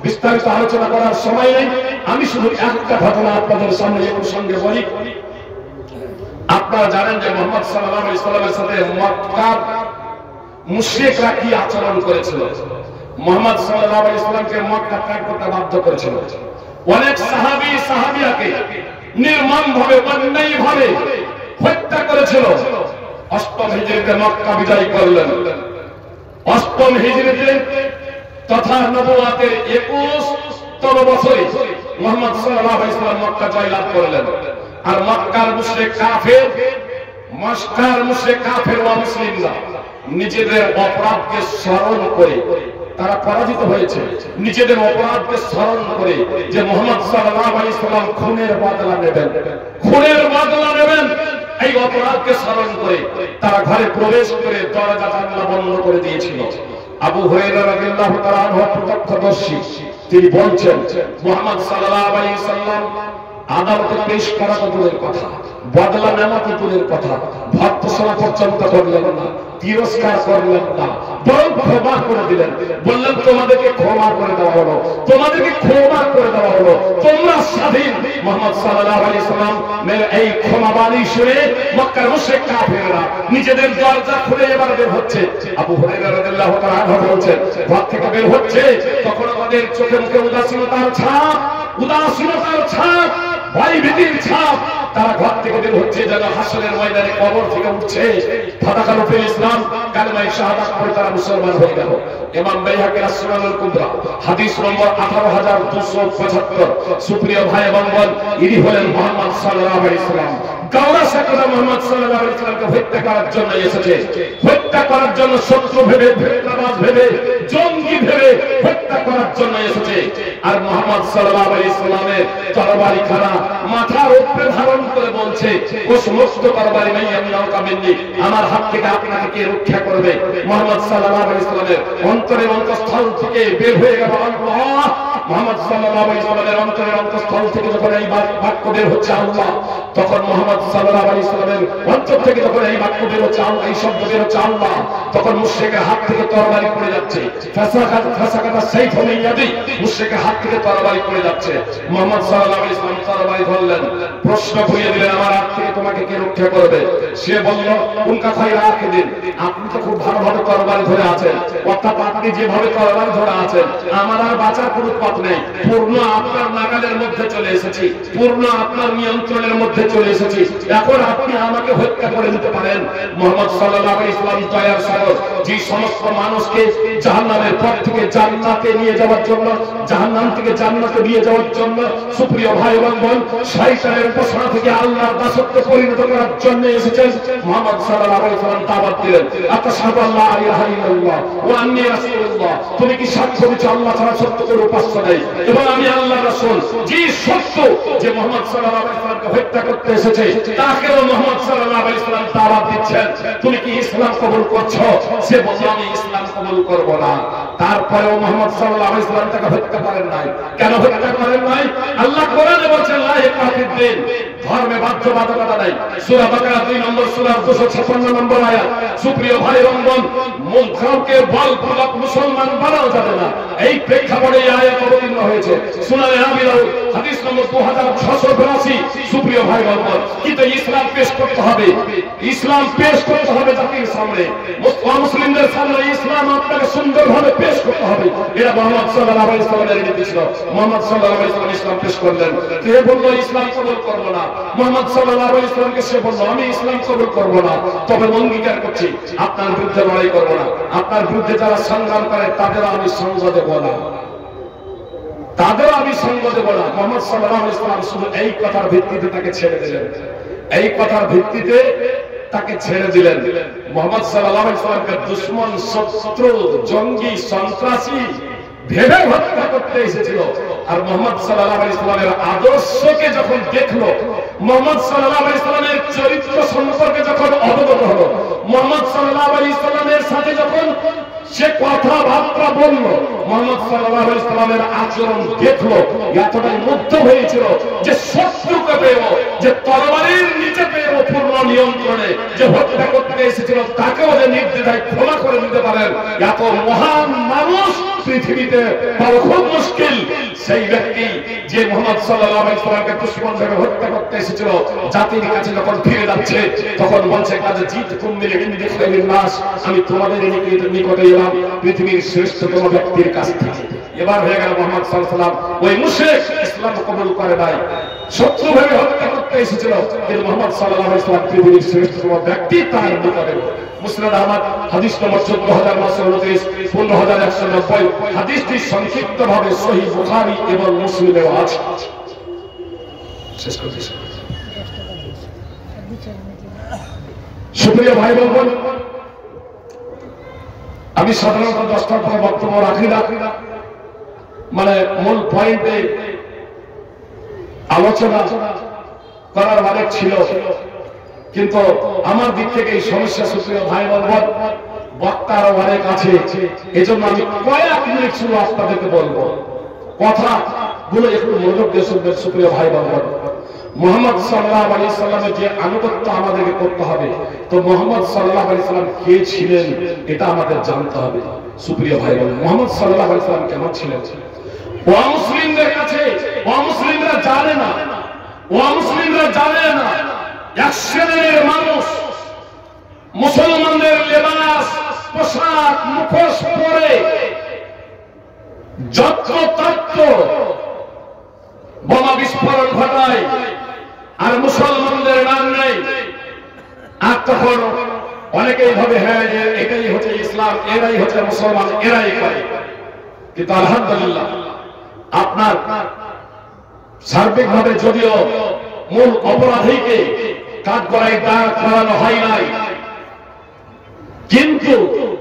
বিস্তারিত আলোচনা করার সময় নেই, আমি শুধু একটা ঘটনা আপনাদের সামনে এই প্রসঙ্গে বলি। আপনারা জানেন যে মুহাম্মদ সাল্লাল্লাহু আলাইহি ওয়াসাল্লামের সাথে মক্কার মুশরিকরা কি আচরণ করেছিল। মুহাম্মদ সাল্লাল্লাহু আলাইহি ওয়াসাল্লামকে মক্কা ত্যাগ করতে বাধ্য করেছিল। অনেক সাহাবী সাহাবিয়াকে নির্মমভাবে অন্যায়ভাবে হত্যা করেছিল। অষ্টম হিজরিতে মক্কা বিজয় করলেন। অষ্টম হিজরিতে তথা নবুয়াতের 21তম বছরে মুহাম্মদ সাল্লাল্লাহু আলাইহি ওয়াসাল্লাম মক্কা জয়লাভ করলেন। আর মক্কার মুশরিক কাফের ওয়া মুসলিমরা নিজেদের অপরাধকে স্মরণ করে তারা পরাজিত হয়েছে। নিজেদের অপরাধকে স্মরণ করে যে মুহাম্মদ সাল্লাল্লাহু আলাইহি ওয়াসাল্লাম খুনের বদলা নেবেন, এই অপরাধকে স্মরণ করে তারা ঘরে প্রবেশ করে দরজা জানালা বন্ধ করে দিয়েছিল। আবু হুরায়রা রাদিয়াল্লাহু তাআলা আনহু প্রত্যক্ষদর্শী, তিনি বলছেন মুহাম্মদ সাল্লাল্লাহু আলাইহি ওয়াসাল্লাম আদালতে পেশ করা তো দূরের কথা, বদলা নেওয়া তো দূরের কথা, ভর্ৎসনা পর্যন্ত করলেন না, তিরস্কার করলেন না, বরং ক্ষমা করে দিলেন। বললেন, তোমাদেরকে ক্ষমা করে দেওয়া হলো, তোমরা স্বাধীন। মুহাম্মদ সাল্লাল্লাহু আলাইহি ওয়াসাল্লাম এই ক্ষমা বাণী শুনে মক্কার মুশরিক কাফেররা নিজেদের দরজা খুলে এবার বের হচ্ছে। আবু হুরায়রা রাদিয়াল্লাহু তাআলা আনহু বলছেন, ঘর থেকে বের হচ্ছে তখন আমাদের চোখে মুখে উদাসীনতার ছাপ, ভয় ভীতির ছাপ। তারা ঘর থেকে বের হচ্ছে যেন হাসরের ময়দানে কবর থেকে উঠছে ফাতাকাল ফিল ইসলাম, কালেমায়ে শাহাদাত পড়ে তারা মুসলমান হয়ে গেল। ইমাম বাইহাকীর সুনানুল কুবরা হাদিস নম্বর 18275। সুপ্রিয় ভাই এবং বোন, ইনি হলেন মুহাম্মদ সাল্লাল্লাহু আলাইহি ওয়াসাল্লাম। গাওরা সাকরা মুহাম্মদ সাল্লাল্লাহু আলাইহি ওয়াসাল্লামকে হত্যা করার জন্য এসেছে, হত্যা করার জন্য, শত্রু ভেবে, ফিতনাবাজ ভেবে, জঙ্গি ভেবে হত্যা করার জন্য এসেছে। আর মুহাম্মদ সাল্লাল্লাহু আলাইহি ওয়াসাল্লামের তরবারি খানা মাথার উপরে ধারণ করে বলছে, ও সমস্ত তরবারি নাই আমনাউকা মিন্নি, আমার হাত থেকে আপনাকে কে রক্ষা করবে। মুহাম্মদ সাল্লাল্লাহু আলাইহি ওয়াসাল্লামের অন্তরে অন্তঃস্থল থেকে বের হয়ে গেল, আল্লাহ মুহাম্মদ সাল্লাল্লাহু আলাইহি ওয়াসাল্লামের অন্তরের অন্তঃস্থল থেকে যখন এই বাক্য বের হচ্ছে আল্লাহ, তখন মুহাম্মদ সাল্লাল্লাহু আলাইহি ওয়াসাল্লামের অন্তর থেকে যখন এই বাক্য বের হচ্ছে আল্লাহ, এই শব্দ বের হচ্ছে আল্লাহ, তখন মুশরিকের হাত থেকে তরবারি পড়ে যাচ্ছে। ফাসাকাতা সাইফু মিন ইয়াদি, মুশরিকের হাত থেকে তরবারি পড়ে যাচ্ছে। মুহাম্মদ সাল্লাল্লাহু আলাইহি ওয়াসাল্লাম তরবারি ধরলেন, প্রশ্ন করিয়ে দিলেন, আমার হাত থেকে তোমাকে কে রক্ষা করবে? সে বলল, উনকা খায়রা আখিদিন, আপনি তো খুব ভালোভাবে তরবারি ধরে আছেন, অর্থাৎ আপনি যেভাবে তরবারি ধরে আছেন আমার আর বাঁচার কোনো পথ নেই, পূর্ণ আপনার নাগালের মধ্যে চলে এসেছি, পূর্ণ আপনার নিয়ন্ত্রণের মধ্যে চলে এসেছি, এখন আপনি আমাকে হত্যা করে দিতে পারেন। মুহাম্মদ সাল্লাল্লাহু আলাইহি ওয়াসাল্লাম দয়ার সাগর, যে সমস্ত মানুষকে জাহান্নামের পথ থেকে জান্নাতে নিয়ে যাওয়ার জন্য, জাহান্নাম থেকে জান্নাতে নিয়ে যাওয়ার জন্য, সুপ্রিয় ভাই এবং বোন, শয়তানের উপাসনা থেকে আল্লাহর দাসত্বে পরিণত করার জন্য এসেছেন। মুহাম্মদ সাল্লাল্লাহু আলাইহি ওয়াসাল্লাম দাওয়াত দিলেন, আতাশহাদু আল্লা ইলাহা ইল্লাল্লাহ ওয়া আন্নী রাসূলুল্লাহ, তুমি কি সাক্ষ্য দিচ্ছ আল্লাহ ছাড়া সত্য কোনো উপাস্য নেই এবং আমি আল্লাহর রাসূল? যে সত্য যে মুহাম্মদ সাল্লাল্লাহু আলাইহি ওয়াসাল্লামকে হত্যা করতে এসেছে, তাকেও মুহাম্মদ সাল্লাল্লাহু আলাইহি ওয়াসাল্লাম দাওয়াত দিচ্ছেন, তুমি কি ইসলাম কবুল করছো? সে বলল, আমি ইসলাম কবুল করব না। তারপরেও মুহাম্মদ সাল্লাল্লাহু আলাইহি ওয়াসাল্লাম তাকে হত্যা করেন নাই। কেন হত্যা করেন নাই? আল্লাহ কোরআনে বলেছেন, লা ইকরাহা ধর্মে বাধ্যবাধকতা নাই। সূরা বাকারা 2 নম্বর সূরা 256 নম্বর আয়াত। সুপ্রিয় ভাই এবং বোন, মুসলমানকে বলপূর্বক মুসলমান বানানো যাবে না, এই প্রেক্ষাপটে এই আয়াত অবতীর্ণ হয়েছে। সুনানে আবি দাউদ হাদিস নম্বর 2682। সুপ্রিয় ভাই এবং বোন, কিন্তু ইসলাম পেশ করতে হবে, ইসলাম পেশ করতে হবে জাতির সামনে, মুসলিমদের সামনে ইসলাম আপনাকে সুন্দরভাবে পেশ করতে হবে। এটা মুহাম্মদ সাল্লাল্লাহু আলাইহি ওয়াসাল্লামের নির্দেশ ছিল। মুহাম্মদ সাল্লাল্লাহু আলাইহি ওয়াসাল্লাম ইসলাম পেশ করলেন, কে বলল ইসলাম কবুল করব না? মুহাম্মদ সাল্লাল্লাহু আলাইহি ওয়াসাল্লামকে সে বলল, আমি ইসলাম কবুল করব না, তবে অঙ্গীকার করছি আপনার বিরুদ্ধে লড়াই করব না, আপনার বিরুদ্ধে যারা সংগ্রাম করে তাদের আমি সঙ্গ দেব না, তাদের আমি সঙ্গ দেব না। মুহাম্মদ সাল্লাল্লাহু আলাইহি ওয়াসাল্লাম শুধু এই কথার ভিত্তিতে তাকে ছেড়ে দিলেন, এই কথার ভিত্তিতে তাকে ছেড়ে দিলেন। মুহাম্মদ সাল্লাল্লাহু আলাইহি ওয়াসাল্লামকে দুশমন, শত্রু, জঙ্গি, সন্ত্রাসী ভেবে হত্যা করতে এসেছিল। আর মুহাম্মদ সাল্লাল্লাহু আলাইহি ওয়াসাল্লামের আদর্শকে যখন দেখলো, মুহাম্মদ সাল্লাল্লাহু আলাইহি ওয়াসাল্লামের চরিত্র সম্পর্কে যখন অবগত হলো, মুহাম্মদ সাল্লাল্লাহু আলাইহি ওয়াসাল্লামের সাথে যখন সে কথাবার্তা বলল, মুহাম্মদ সাল্লাল্লাহু আলাইহি ওয়াসাল্লামের আচরণ দেখলো, এতটাই মুগ্ধ হয়েছিল যে শত্রুকে পেয়েও, যে তরবারির নিচে পেয়েও পূর্ণ নিয়ন্ত্রণে যে হত্যা করতে এসেছিল তাকেও যে নির্দ্বিধায় ক্ষমা করে দিতে পারেন, এত মহান মানুষ পৃথিবীতে পাওয়া খুব মুশকিল। সেই ব্যক্তি যে মুহাম্মদ সাল্লাল্লাহু আলাইহি ওয়াসাল্লামকে দুশমন ভেবে হত্যা করতে এসেছিল, জাতির কাছে যখন ফিরে যাচ্ছে তখন বলছে, কাজে জিতকুম মিন ইনদি খায়রিন নাস, আমি তোমাদের নিকটে এলাম পৃথিবীর শ্রেষ্ঠতম ব্যক্তির কাছ থেকে। এবার হয়ে গেল মুহাম্মদ সাল্লাল্লাহু আলাইহি ওয়াসাল্লাম ওই মুশরিক ইসলাম কবুল করে নাই, শত্রু ভেবে হত্যা করতে এসেছিল, কিন্তু মুহাম্মদ সাল্লাল্লাহু আলাইহি ওয়াসাল্লাম পৃথিবীর শ্রেষ্ঠতম ব্যক্তি, তার নিকটে। মুসনাদ আহমদ হাদিস নম্বর 14929, 15190। হাদিসটি সংক্ষিপ্তভাবে সহিহ বুখারী এবং মুসলিমেও আছে। শেষ করছি। সুপ্রিয় ভাই বোন, আমি সাধারণত 10টার পর বক্তব্য রাখি না, মানে মূল পয়েন্টে আলোচনা করার অনেক ছিল, কিন্তু আমার দিক থেকে এই সমস্যা, সুপ্রিয় ভাই বোন, বক্তা আরো অনেক আছে, এজন্য আমি কয়েক মিনিট শুধু আপনাদেরকে বলবো, কথাগুলো একটু মনোযোগ দিয়ে শুনবেন। সুপ্রিয় ভাই বোন, মুহাম্মদ সাল্লাল্লাহু আলাইহি ওয়াসাল্লামের যে আনুগত্য আমাদেরকে করতে হবে, তো মুহাম্মদ সাল্লাল্লাহু আলাইহি ওয়াসাল্লাম কে ছিলেন এটা আমাদের জানতে হবে। সুপ্রিয় ভাই বোন, মুহাম্মদ সাল্লাল্লাহু আলাইহি ওয়াসাল্লাম কেমন ছিলেন? অমুসলিমদের কাছে, অমুসলিমরা জানে না, অমুসলিমরা জানে না, এক শ্রেণীর মানুষ মুসলমানদের লেবাস, পোশাক, মুখোশ পরে যত্রতত্র বোমা বিস্ফোরণ ঘটায়, আর মুসলমানদের নাম নেই। আর তখন অনেকেই ভাবে, হ্যাঁ এটাই হচ্ছে ইসলাম, এরাই হচ্ছে মুসলমান, এরাই করে। কিন্তু আলহামদুলিল্লাহ, আপনার সার্বিকভাবে যদিও মূল অপরাধীকে কাঠগড়ায় দাঁড় করানো হয় নাই, কিন্তু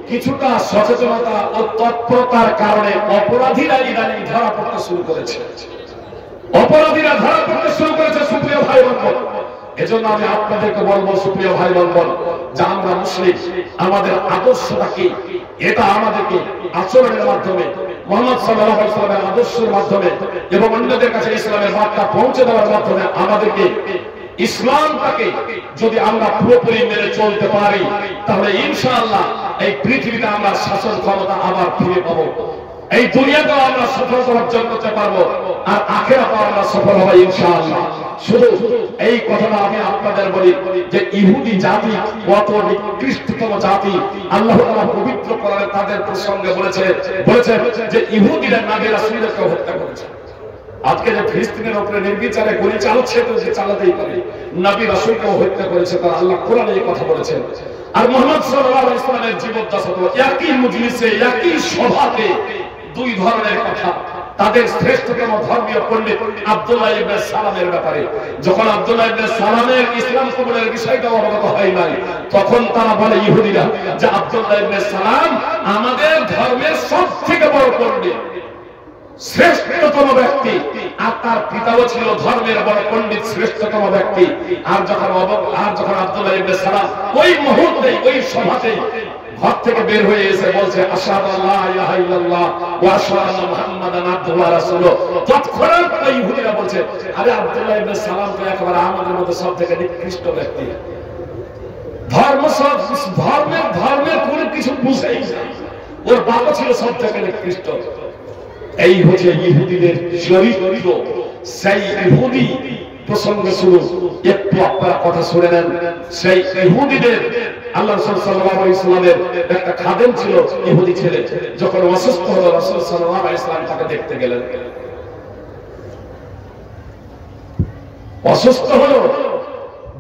কিছুটা সচেতনতা ও তৎপরতার কারণে অপরাধীরা ইদানিং ধরা পড়তে শুরু করেছে, অপরাধীরা ধরা পড়তে শুরু করেছে। সুপ্রিয় ভাই বোন, এজন্য আমি আপনাদেরকে বলবো, সুপ্রিয় ভাই বোন, যে আমরা মুসলিম, আমাদের আদর্শটা কি, এটা আমাদেরকে আচরণের মাধ্যমে মুহাম্মদ সাল্লাল্লাহু আলাইহি ওয়াসাল্লামের আদর্শের মাধ্যমে এবং অন্যদের কাছে ইসলামের বার্তা পৌঁছে দেওয়ার মাধ্যমে আমাদেরকে ইসলামটাকে যদি আমরা পুরোপুরি মেনে চলতে পারি তাহলে ইনশাআল্লাহ এই পৃথিবীতে আমরা শাসন ক্ষমতা আবার ফিরে পাবো, এই দুনিয়াতেও আমরা সফলতা অর্জন করতে পারবো, আর আখিরাতেও আমরা সফল হব ইনশাআল্লাহ। শুধু এই কথাটা আমি আপনাদের বলি যে ইহুদি জাতি কত নিকৃষ্টতম জাতি। আল্লাহ তাআলা পবিত্র কোরআনে তাদের প্রসঙ্গে বলেছে যে ইহুদিরা নবী রাসূলকে হত্যা করেছে। আজকে যে ফিলিস্তিনের উপরে নির্বিচারে গুলি চালাচ্ছে তো যে চালাতেই পারে, নবী রাসূলকেও হত্যা করেছে, তারা আল্লাহ কোরআনে এই কথা বলেছেন। আর মুহাম্মদ সাল্লাল্লাহু আলাইহি ওয়াসাল্লামের জীবদ্দশা তো একই মজলিসে একই সভাতে দুই ধরনের কথা। তাদের শ্রেষ্ঠতম ধর্মীয় পণ্ডিত আব্দুল্লাহ ইবনে সালামের ব্যাপারে যখন আব্দুল্লাহ ইবনে সালামের ইসলাম কবুলের বিষয়টা অবগত হয় নাই, তখন তারা বলে ইহুদিরা যে আব্দুল্লাহ ইবনে সালাম আমাদের ধর্মের সবথেকে বড় পণ্ডিত, শ্রেষ্ঠতম ব্যক্তি, আর তার পিতাও ছিল ধর্মের বড় পণ্ডিত, শ্রেষ্ঠতম ব্যক্তি। আর যখন আব্দুল্লাহ ইবনে সালাম ওই মুহূর্তে ওই সভাতে ঘর থেকে বের হয়ে এসে বলছে আশহাদু আল্লা ইলাহা ইল্লাল্লাহ ওয়া আশহাদু আন্না মুহাম্মাদান আবদুহু ওয়া রাসূলুহু, তৎক্ষণাৎ ওই ইহুদিরা বলছে আরে আব্দুল্লাহ ইবনে সালাম তো একেবারে আমাদের মধ্যে সবথেকে নিকৃষ্ট ব্যক্তি, ধর্মের কোনো কিছু বুঝেই না, ওর বাবা ছিল সবথেকে নিকৃষ্ট। এই হচ্ছে ইহুদিদের চরিত্র। সেই ইহুদি প্রসঙ্গে শুরু একটু আপনারা কথা শুনে নেন। সেই ইহুদিদের আল্লাহ রাসূল সাল্লাল্লাহু আলাইহি ওয়াসাল্লামের একটা খাদেম ছিল, ইহুদি ছেলে, যখন অসুস্থ হলো রাসূল সাল্লাল্লাহু আলাইহি ওয়াসাল্লাম তাকে দেখতে গেলেন। অসুস্থ হলো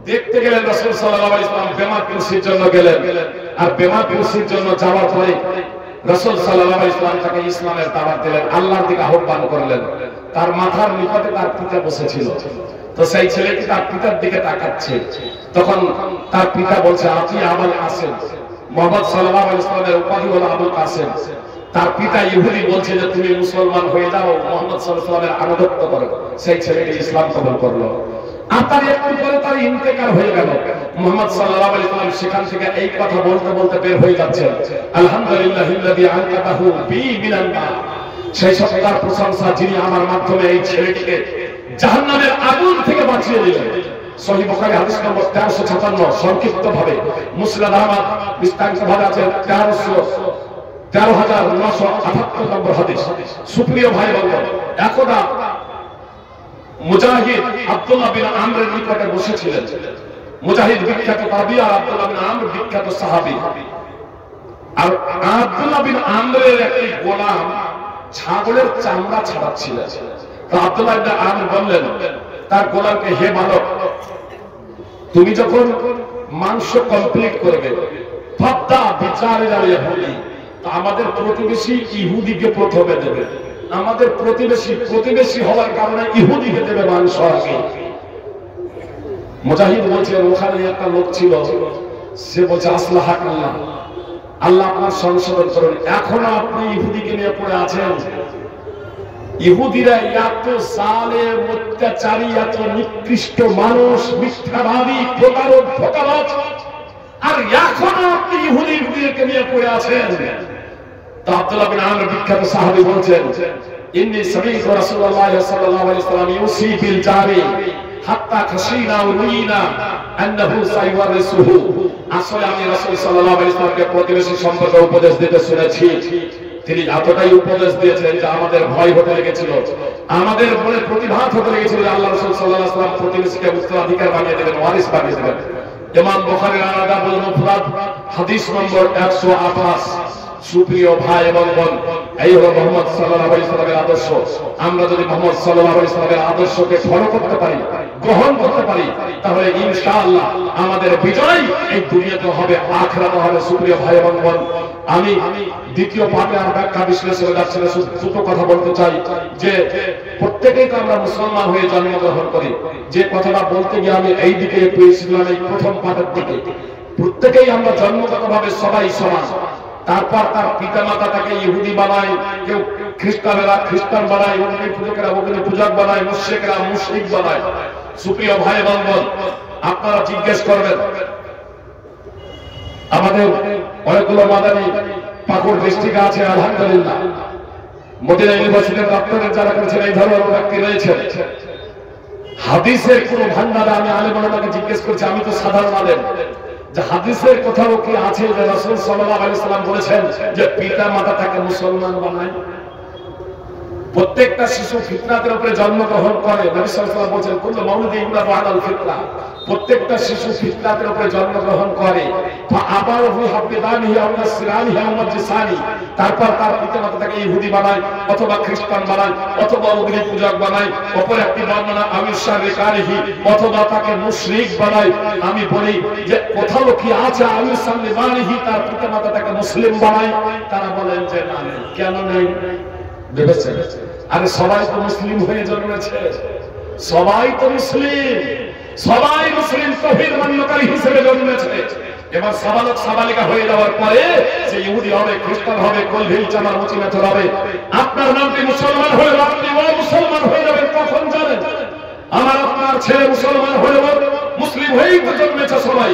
দেখতে গেলেন রাসূল সাল্লাল্লাহু আলাইহি ওয়াসাল্লাম, বেমার কুরসির জন্য গেলেন। আর বেমার কুরসির জন্য যাওয়ার পরে রাসূল সাল্লাল্লাহু আলাইহি ওয়াসাল্লাম তাকে ইসলামের দাওয়াত দিলেন, আল্লাহর দিকে আহ্বান করলেন। তার মাথার নিকটে তার পিতা বসেছিল, তো সেই ছেলেটি তার পিতার দিকে তাকাচ্ছে। তখন তার পিতা বলছে আপনি আবুল কাসেম, মুহাম্মদ সাল্লাল্লাহু আলাইহি ওয়াসাল্লামের উপাধি হলো আবুল কাসেম। তার পিতা ইহুদি বলছে যে তুমি মুসলমান হয়ে যাও, মুহাম্মদ সাল্লাল্লাহু আলাইহি ওয়াসাল্লামের আনুগত্য করো। সেই ছেলেটি ইসলাম কবুল করলো। আর তার একটু পরে তার ইন্তেকাল হয়ে গেল। মুহাম্মদ সাল্লাল্লাহু আলাইহি ওয়াসাল্লাম সেখান থেকে এই কথা বলতে বলতে বের হয়ে যাচ্ছেন, আলহামদুলিল্লাহিল্লাযী আনকাদাহু বি মিনান নার, সেই সত্তার প্রশংসা যিনি আমার মাধ্যমে এই ছেলেটিকে জাহান্নামের আগুন থেকে বাঁচিয়ে দিলেন। সহিহ বুখারী হাদিস নম্বর 1356, সংক্ষিপ্ত ভাবে মুসনাদ আহমদ বিস্তারিত ভাবে আছে 13978 নম্বর হাদিস। সুপ্রিয় ভাই বোন, একদা মুজাহিদ আব্দুল্লাহ বিন আমরের নিকটে বসেছিলেন। মুজাহিদ বিখ্যাত তাবী আর আব্দুল্লাহ বিন আমর বিখ্যাত সাহাবী। আর আব্দুল্লাহ বিন আমরের একটি গোলাম ছাগলের চামড়া ছাড়াচ্ছিলেন। তো আব্দুল্লাহ ইবনে আমর বললেন তার গোলামকে, হে বালক, তুমি যখন মাংস কমপ্লিট করবে ফাদ্দা বিচারিল ইহুদি, তো আমাদের প্রতিবেশী ইহুদিকে প্রথমে দেবে। আমাদের প্রতিবেশী হওয়ার কারণে ইহুদিকে দেবে মাংস আগে। মুজাহিদ বলছে ওখানে একটা লোক ছিল, সে বলছে আসলাহাকাল্লাহ, আল্লাহ আপনার সংশোধন করুন, এখনো আপনি ইহুদিকে নিয়ে পড়ে আছেন। ইহুদিরা এত জালেম, অত্যাচারী, এত নিকৃষ্ট মানুষ, মিথ্যাবাদী, প্রতারক, ধোঁকাবাজ, আর এখনো আপনি ইহুদিকে নিয়ে পড়ে আছেন। তো আব্দুল্লাহ বিন আমর বিখ্যাত সাহাবী বলছেন, ইন্নী সামি'তু রাসূলুল্লাহ সাল্লাল্লাহু আলাইহি ওয়াসাল্লাম ইউসি বিল জারি হাত্তা খাশিনা উরিনা আন্নাহু সাইওয়ারিসুহু, আসলে আমি রাসূল সাল্লাল্লাহু আলাইহি ওয়াসাল্লামকে প্রতিবেশী সম্পর্কে উপদেশ দিতে শুনেছি। তিনি এতটাই উপদেশ দিয়েছেন যে আমাদের ভয় হতে লেগেছিল, আমাদের মনে প্রতিভাত হতে লেগেছিল যে আল্লাহ রাসূল সাল্লাল্লাহু আলাইহি ওয়াসাল্লাম প্রতিবেশীকে উত্তরাধিকার বানিয়ে দেবেন, ওয়ারিস বানিয়ে দেবেন। ইমাম বুখারীর আদাবুল মুফরাদ হাদিস নম্বর 128। সুপ্রিয় ভাই এবং বোন, এই হলো মুহাম্মদ সাল্লাল্লাহু আলাইহি ওয়াসাল্লামের আদর্শ। আমরা যদি মুহাম্মদ সাল্লাল্লাহু আলাইহি ওয়াসাল্লামের আদর্শকে ফলো করতে পারি, গ্রহণ করতে পারি, তাহলে ইনশাআল্লাহ আমাদের বিজয় এই দুনিয়াতে হবে, আখিরাতে হবে। সুপ্রিয় ভাই এবং বোন, আমি দ্বিতীয় পাঠে আর ব্যাখ্যা বিশ্লেষণে যাচ্ছি না, দুটো কথা বলতে চাই যে প্রত্যেকেই তো আমরা মুসলমান হয়ে জন্মগ্রহণ করি। যে কথাটা বলতে গিয়ে আমি এই দিকে একটু এসেছিলাম, এই প্রথম পাঠের দিকে। প্রত্যেকেই আমরা জন্মগতভাবে সবাই সমান। তারপর তার পিতা মাতা তাকে ইহুদি বানায়, কেউ খ্রিস্টানেরা খ্রিস্টান বানায়, অগ্নি পূজকেরা অগ্নি পূজক বানায়, মুশরিকরা মুশরিক বানায়। সুপ্রিয় ভাই এবং বোন, আপনারা জিজ্ঞেস করবেন, আমাদের অনেকগুলো মাদানী পাকুড় ডিস্ট্রিক্টে আছে, আলহামদুলিল্লাহ, মদিনা ইউনিভার্সিটির ডক্টরেট যারা করেছেন এই ধরনের ব্যক্তি রয়েছে। হাদিসের কোন ভান্ডারে আমি আলেম ওলামাকে জিজ্ঞেস করছি, আমি তো সাধারণ আলেম, যে হাদিসের কোথাও কি আছে যে রাসূল সাল্লাল্লাহু আলাইহি সাল্লাম বলেছেন যে পিতা মাতা তাকে মুসলমান বানায়? প্রত্যেকটা শিশু ফিতনাতের উপরে জন্মগ্রহণ করে। নবী সাল্লাল্লাহু আলাইহি ওয়াসাল্লাম বলেন কুল্লু মাউলুদিন ইউলাদু আলাল ফিতরা, প্রত্যেকটা শিশু ফিতনাতের উপরে জন্মগ্রহণ করে। ফাআবাহু হাবিদানিহি আও নাসরানিহি আও মাজুসানি, তারপর তার পিতামাতা তাকে ইহুদি বানায় অথবা খ্রিস্টান বানায় অথবা অগ্নি পূজক বানায়, অপর একটি বর্ণনা আমি শারিকানিহি, অথবা তাকে মুশরিক বানায়। আমি বলি যে কোথাও কি আছে আমি সাল্লিমানিহি তার পিতামাতা তাকে মুসলিম বানায়? তারা বলেন যে না, কেন নেই? ভেবেছেন? আরে সবাই তো মুসলিম হয়ে জন্মেছে, সবাই তো মুসলিম, সবাই মুসলিম তাওহীদ মান্যকারী হিসেবে জন্মেছে। এবার সাবালক সাবালিকা হয়ে যাওয়ার পরে যে ইহুদি হবে, খ্রিস্টান হবে, কলভিল চামার মুচি মেথর হবে, আপনার নামটি মুসলমান হয়ে আপনি মুসলমান হয়ে যাবেন কখন জানেন? আমার আপনার ছেলে মুসলমান হয়ে মুসলিম হয়েই তো জন্মেছে সবাই,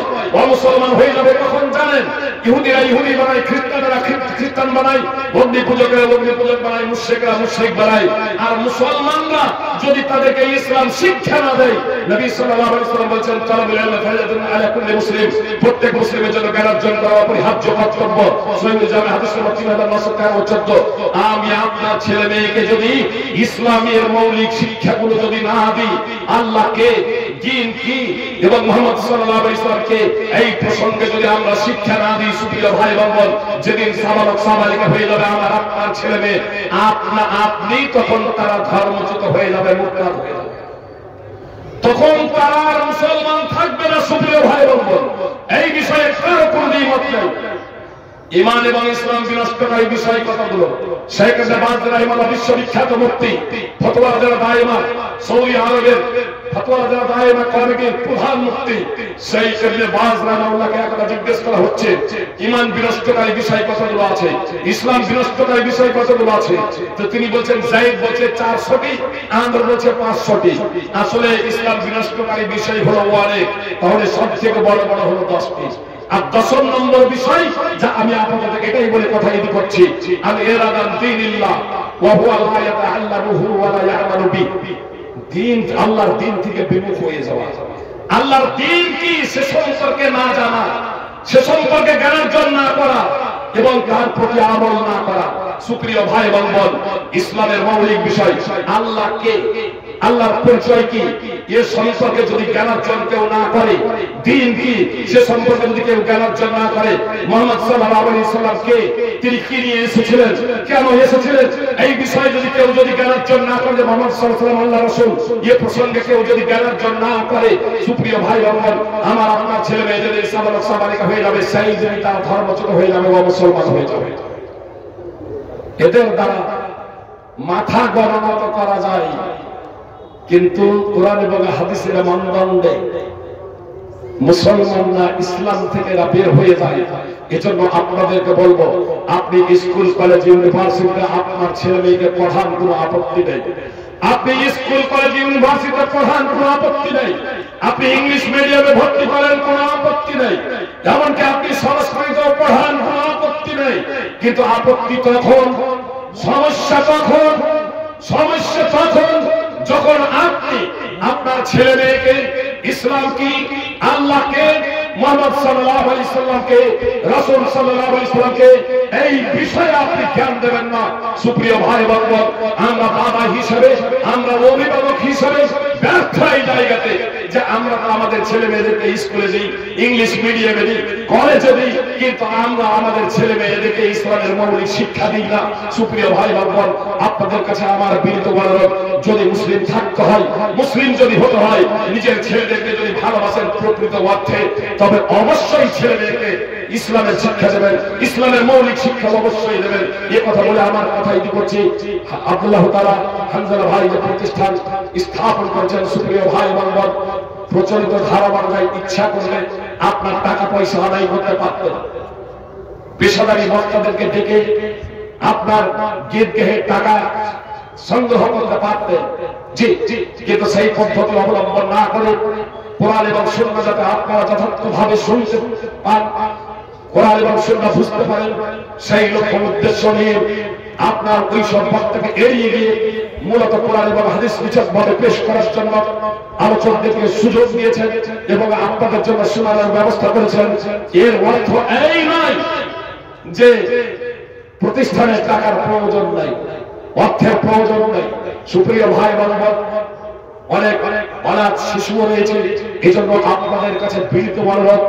মুসলমান হয়ে যাবে কখন জানেন? ইহুদিরা ইহুদি বানায়, খ্রিস্টানরা খ্রিস্টান বানায়, অগ্নি পূজকেরা অগ্নি পূজক বানায়, মুশরিকরা মুশরিক বানায়। আর মুসলমানরা যদি তাদেরকে ইসলাম শিক্ষা না দেয়, নবী সাল্লাল্লাহু আলাইহি ওয়াসাল্লাম বলেছেন তালাবুল ইলম ফারিদাতুন আলা কুল্লি মুসলিম, প্রত্যেক মুসলিমের জন্য জ্ঞান অর্জন করা অপরিহার্য কর্তব্য। সহিহ জামে হাদিস নম্বর 3914। আমি আপনার ছেলে মেয়েকে যদি ইসলামের মৌলিক শিক্ষাগুলো যদি না দিই, আল্লাহকে, দ্বীন কি এবং মুহাম্মদ সাল্লাল্লাহু আলাইহি ওয়াসাল্লামকে এই প্রসঙ্গে যদি আমরা শিক্ষা না দিই, সুপ্রিয় ভাই বোন, যেদিন সাবালক সাবালিকা হয়ে যাবে আমার আপনার ছেলে মেয়ে, আপনি তখন তারা ধর্মচ্যুত হয়ে যাবে, মুরতাদ হয়ে যাবে, তখন তারা আর মুসলমান থাকবে না। সুপ্রিয় ভাই বোন, এই বিষয়ে কারো কোনো দ্বিমত নেই। ঈমান এবং ইসলাম বিনষ্টকারী বিষয় কতগুলো শেখ বাজ রাহিমাহুল্লাহ বিশ্ববিখ্যাত মুফতি, ফতোয়া দেওয়া দায়মা, সৌদি আরবের ফতোয়া দেওয়া দায়মা কমিটির প্রধান মুফতি শেখ বাজ রাহিমাহুল্লাহকে একটা জিজ্ঞেস করা হচ্ছে ঈমান বিনষ্টকারী বিষয় কতগুলো আছে, ইসলাম বিনষ্টকারী বিষয় কতগুলো আছে? তো তিনি বলছেন যায়েদ বলছে 400টি, আমর বলছে 500টি। আসলে ইসলাম বিনষ্টকারী বিষয় হলো অনেক, তাহলে সবথেকে বড় বড় হলো 10টি। আর 10 নম্বর বিষয় যা আমি আপনাদের এটাই বলে কথা ইতি করছি, আল ইরাদান দীনিল্লাহ ওয়া হুয়া লা ইয়াতাআল্লামুহু ওয়া লা ইয়ামালু বি, দ্বীন আল্লাহর দ্বীন থেকে বিমুখ হয়ে যাওয়া, আল্লাহর দ্বীন কি সে সম্পর্কে না জানা, সে সম্পর্কে জ্ঞান অর্জন না করা এবং তার প্রতি আমল না করা। সুপ্রিয় ভাই এবং বোন, ইসলামের মৌলিক বিষয় আল্লাহকে, আল্লাহর পরিচয় কি এ সম্পর্কে যদি জ্ঞান অর্জন কেউ না করে, দ্বীন কি সে সম্পর্কে যদি কেউ জ্ঞান অর্জন না করে, মুহাম্মদ সাল্লাল্লাহু আলাইহি ওয়াসাল্লামকে তিনি কি নিয়ে এসেছিলেন, কেন এসেছিলেন, এই বিষয়ে যদি কেউ যদি জ্ঞান অর্জন না করে, মুহাম্মদ সাল্লাল্লাহু আলাইহি ওয়াসাল্লাম আল্লাহর রাসূল এ প্রসঙ্গে কেউ যদি জ্ঞান অর্জন না করে, সুপ্রিয় ভাই বোন, আমার আপনার ছেলে মেয়ে যদি সাবালক সাবালিকা হয়ে যাবে, সেই যদি তারা ধর্মচ্যুত হয়ে যাবে ও মুসলমান হয়ে যাবে। এদের দ্বারা মাথা গণনা তো করা যায়, কিন্তু কোরআন এবং হাদিসের মানদণ্ডে মুসলমানরা ইসলাম থেকে বের হয়ে যায়। এজন্য আপনাদেরকে বলবো, আপনি স্কুল কলেজ ইউনিভার্সিটিতে আপনার ছেলে মেয়েকে পড়ান, কোনো আপত্তি নেই। আপনি স্কুল কলেজ ইউনিভার্সিটিতে পড়ান, কোনো আপত্তি নেই। আপনি ইংলিশ মিডিয়ামে ভর্তি করেন, কোনো আপত্তি নেই। এমনকি আপনি সংস্কৃতেও পড়ান, কোনো আপত্তি নেই। কিন্তু আপত্তি তখন, সমস্যা তখন যখন আপনি আপনার ছেলে মেয়েকে ইসলাম কি, আল্লাহকে, মুহাম্মদ সাল্লাল্লাহু আলাইহি সাল্লামকে, রাসূল সাল্লাল্লাহু আলাইহি সাল্লামকে এই বিষয়ে আপনি জ্ঞান দেবেন না। সুপ্রিয় ভাই বোন, আমরা বাবা হিসেবে, আমরা অভিভাবক হিসেবে ব্যর্থ এই জায়গাতে যে আমরা আমাদের ছেলে মেয়েদেরকে স্কুলে দিই, ইংলিশ মিডিয়ামে দিই, কলেজে দিই, কিন্তু আমরা আমাদের ছেলে মেয়েদেরকে ইসলামের মৌলিক শিক্ষা দিই না। সুপ্রিয় ভাই বোন, আপনাদের কাছে আমার বিনীত অনুরোধ, যদি মুসলিম থাকতে হয়, মুসলিম যদি হতে হয়, নিজের ছেলেদেরকে যদি ভালোবাসেন প্রকৃত অর্থে, তবে অবশ্যই ছেলে মেয়েকে ইসলামের শিক্ষা দেবেন, ইসলামের মৌলিক শিক্ষা অবশ্যই দেবেন। এ কথা বলে আমার কথা ইতি করছি। আব্দুল্লাহ তাআলা হানজালা ভাই যে প্রতিষ্ঠান স্থাপন করেছেন, সুপ্রিয় ভাই বোন, প্রচলিত ধারা অনুযায়ী ইচ্ছা করলে আপনার টাকা পয়সা আদায় করতে পারতেন, পেশাদারি বক্তাদেরকে ডেকে আপনার গেহে টাকা সংগ্রহ করতে পারতেন। জি, কিন্তু সেই পদ্ধতি অবলম্বন না করে কোরআন এবং সুন্নাহ যাতে আপনারা যথার্থভাবে শুনতে পান, কোরআন এবং সুন্নাহ বুঝতে পারেন, সেই লক্ষ্য উদ্দেশ্য নিয়ে আপনার ওই সব বক্তাকে এড়িয়ে গিয়ে মূলত কোরআন এবং হাদিস বিচক্ষণভাবে পেশ করার জন্য আলোচকদেরকে সুযোগ দিয়েছেন এবং আপনাদের জন্য শোনানোর ব্যবস্থা করেছেন। এর অর্থ এই নয় যে প্রতিষ্ঠানের টাকার প্রয়োজন নাই, অর্থের প্রয়োজন নাই। সুপ্রিয় ভাই বোনেরা, অনেক অনাথ শিশুও রয়েছে। এই জন্য আপনাদের কাছে বিনীত অনুরোধ,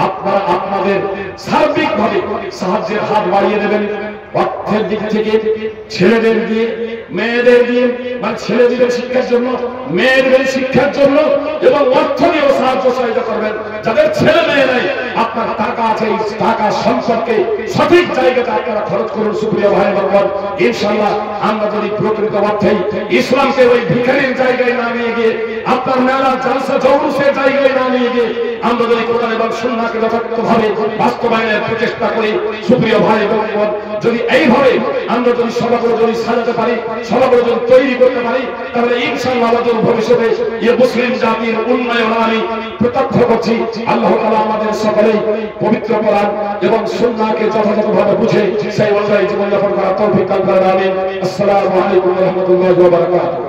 আপনারা আপনাদের সার্বিকভাবে সাহায্যের হাত বাড়িয়ে দেবেন। অর্থের দিক থেকে ছেলেদের দিয়ে মেয়েদের দিয়ে, মানে ছেলেদের শিক্ষার জন্য মেয়েদের শিক্ষার জন্য, এবং অর্থ দিয়েও সাহায্য সহায়তা করবেন। যাদের ছেলে মেয়ে নেই আপনার টাকা আছে, এই টাকা সম্পর্কে সঠিক জায়গাতে আপনারা খরচ করুন। সুপ্রিয় ভাই বোনেরা, ইনশাআল্লাহ আমরা যদি প্রকৃত অর্থে ইসলামকে ওই ভিখারির জায়গায় না নিয়ে গিয়ে, আপনার মেলা জালসা জৌলুসের জায়গায় না নিয়ে গিয়ে আমরা যদি কোরআন এবং সুন্নাহকে যথাযথভাবে বাস্তবায়নের প্রচেষ্টা করি, সুপ্রিয় ভাই বোনেরা, যদি এইভাবে আমরা যদি সভাগুলো যদি সাজাতে পারি, সভাগুলো যদি তৈরি করতে পারি, তাহলে ইনশাআল্লাহ আমাদের ভবিষ্যতে এই মুসলিম জাতির উন্নয়ন আমি প্রত্যক্ষ করছি। আল্লাহ তাআলা আমাদের সকলেই পবিত্র কোরআন এবং সুন্নাহকে যথাযথভাবে বুঝে সেই অনুযায়ী জীবনযাপন করার তৌফিক দান করেন। আমিন। আসসালামু আলাইকুম ওয়া রাহমাতুল্লাহি ওয়া বারাকাতুহু।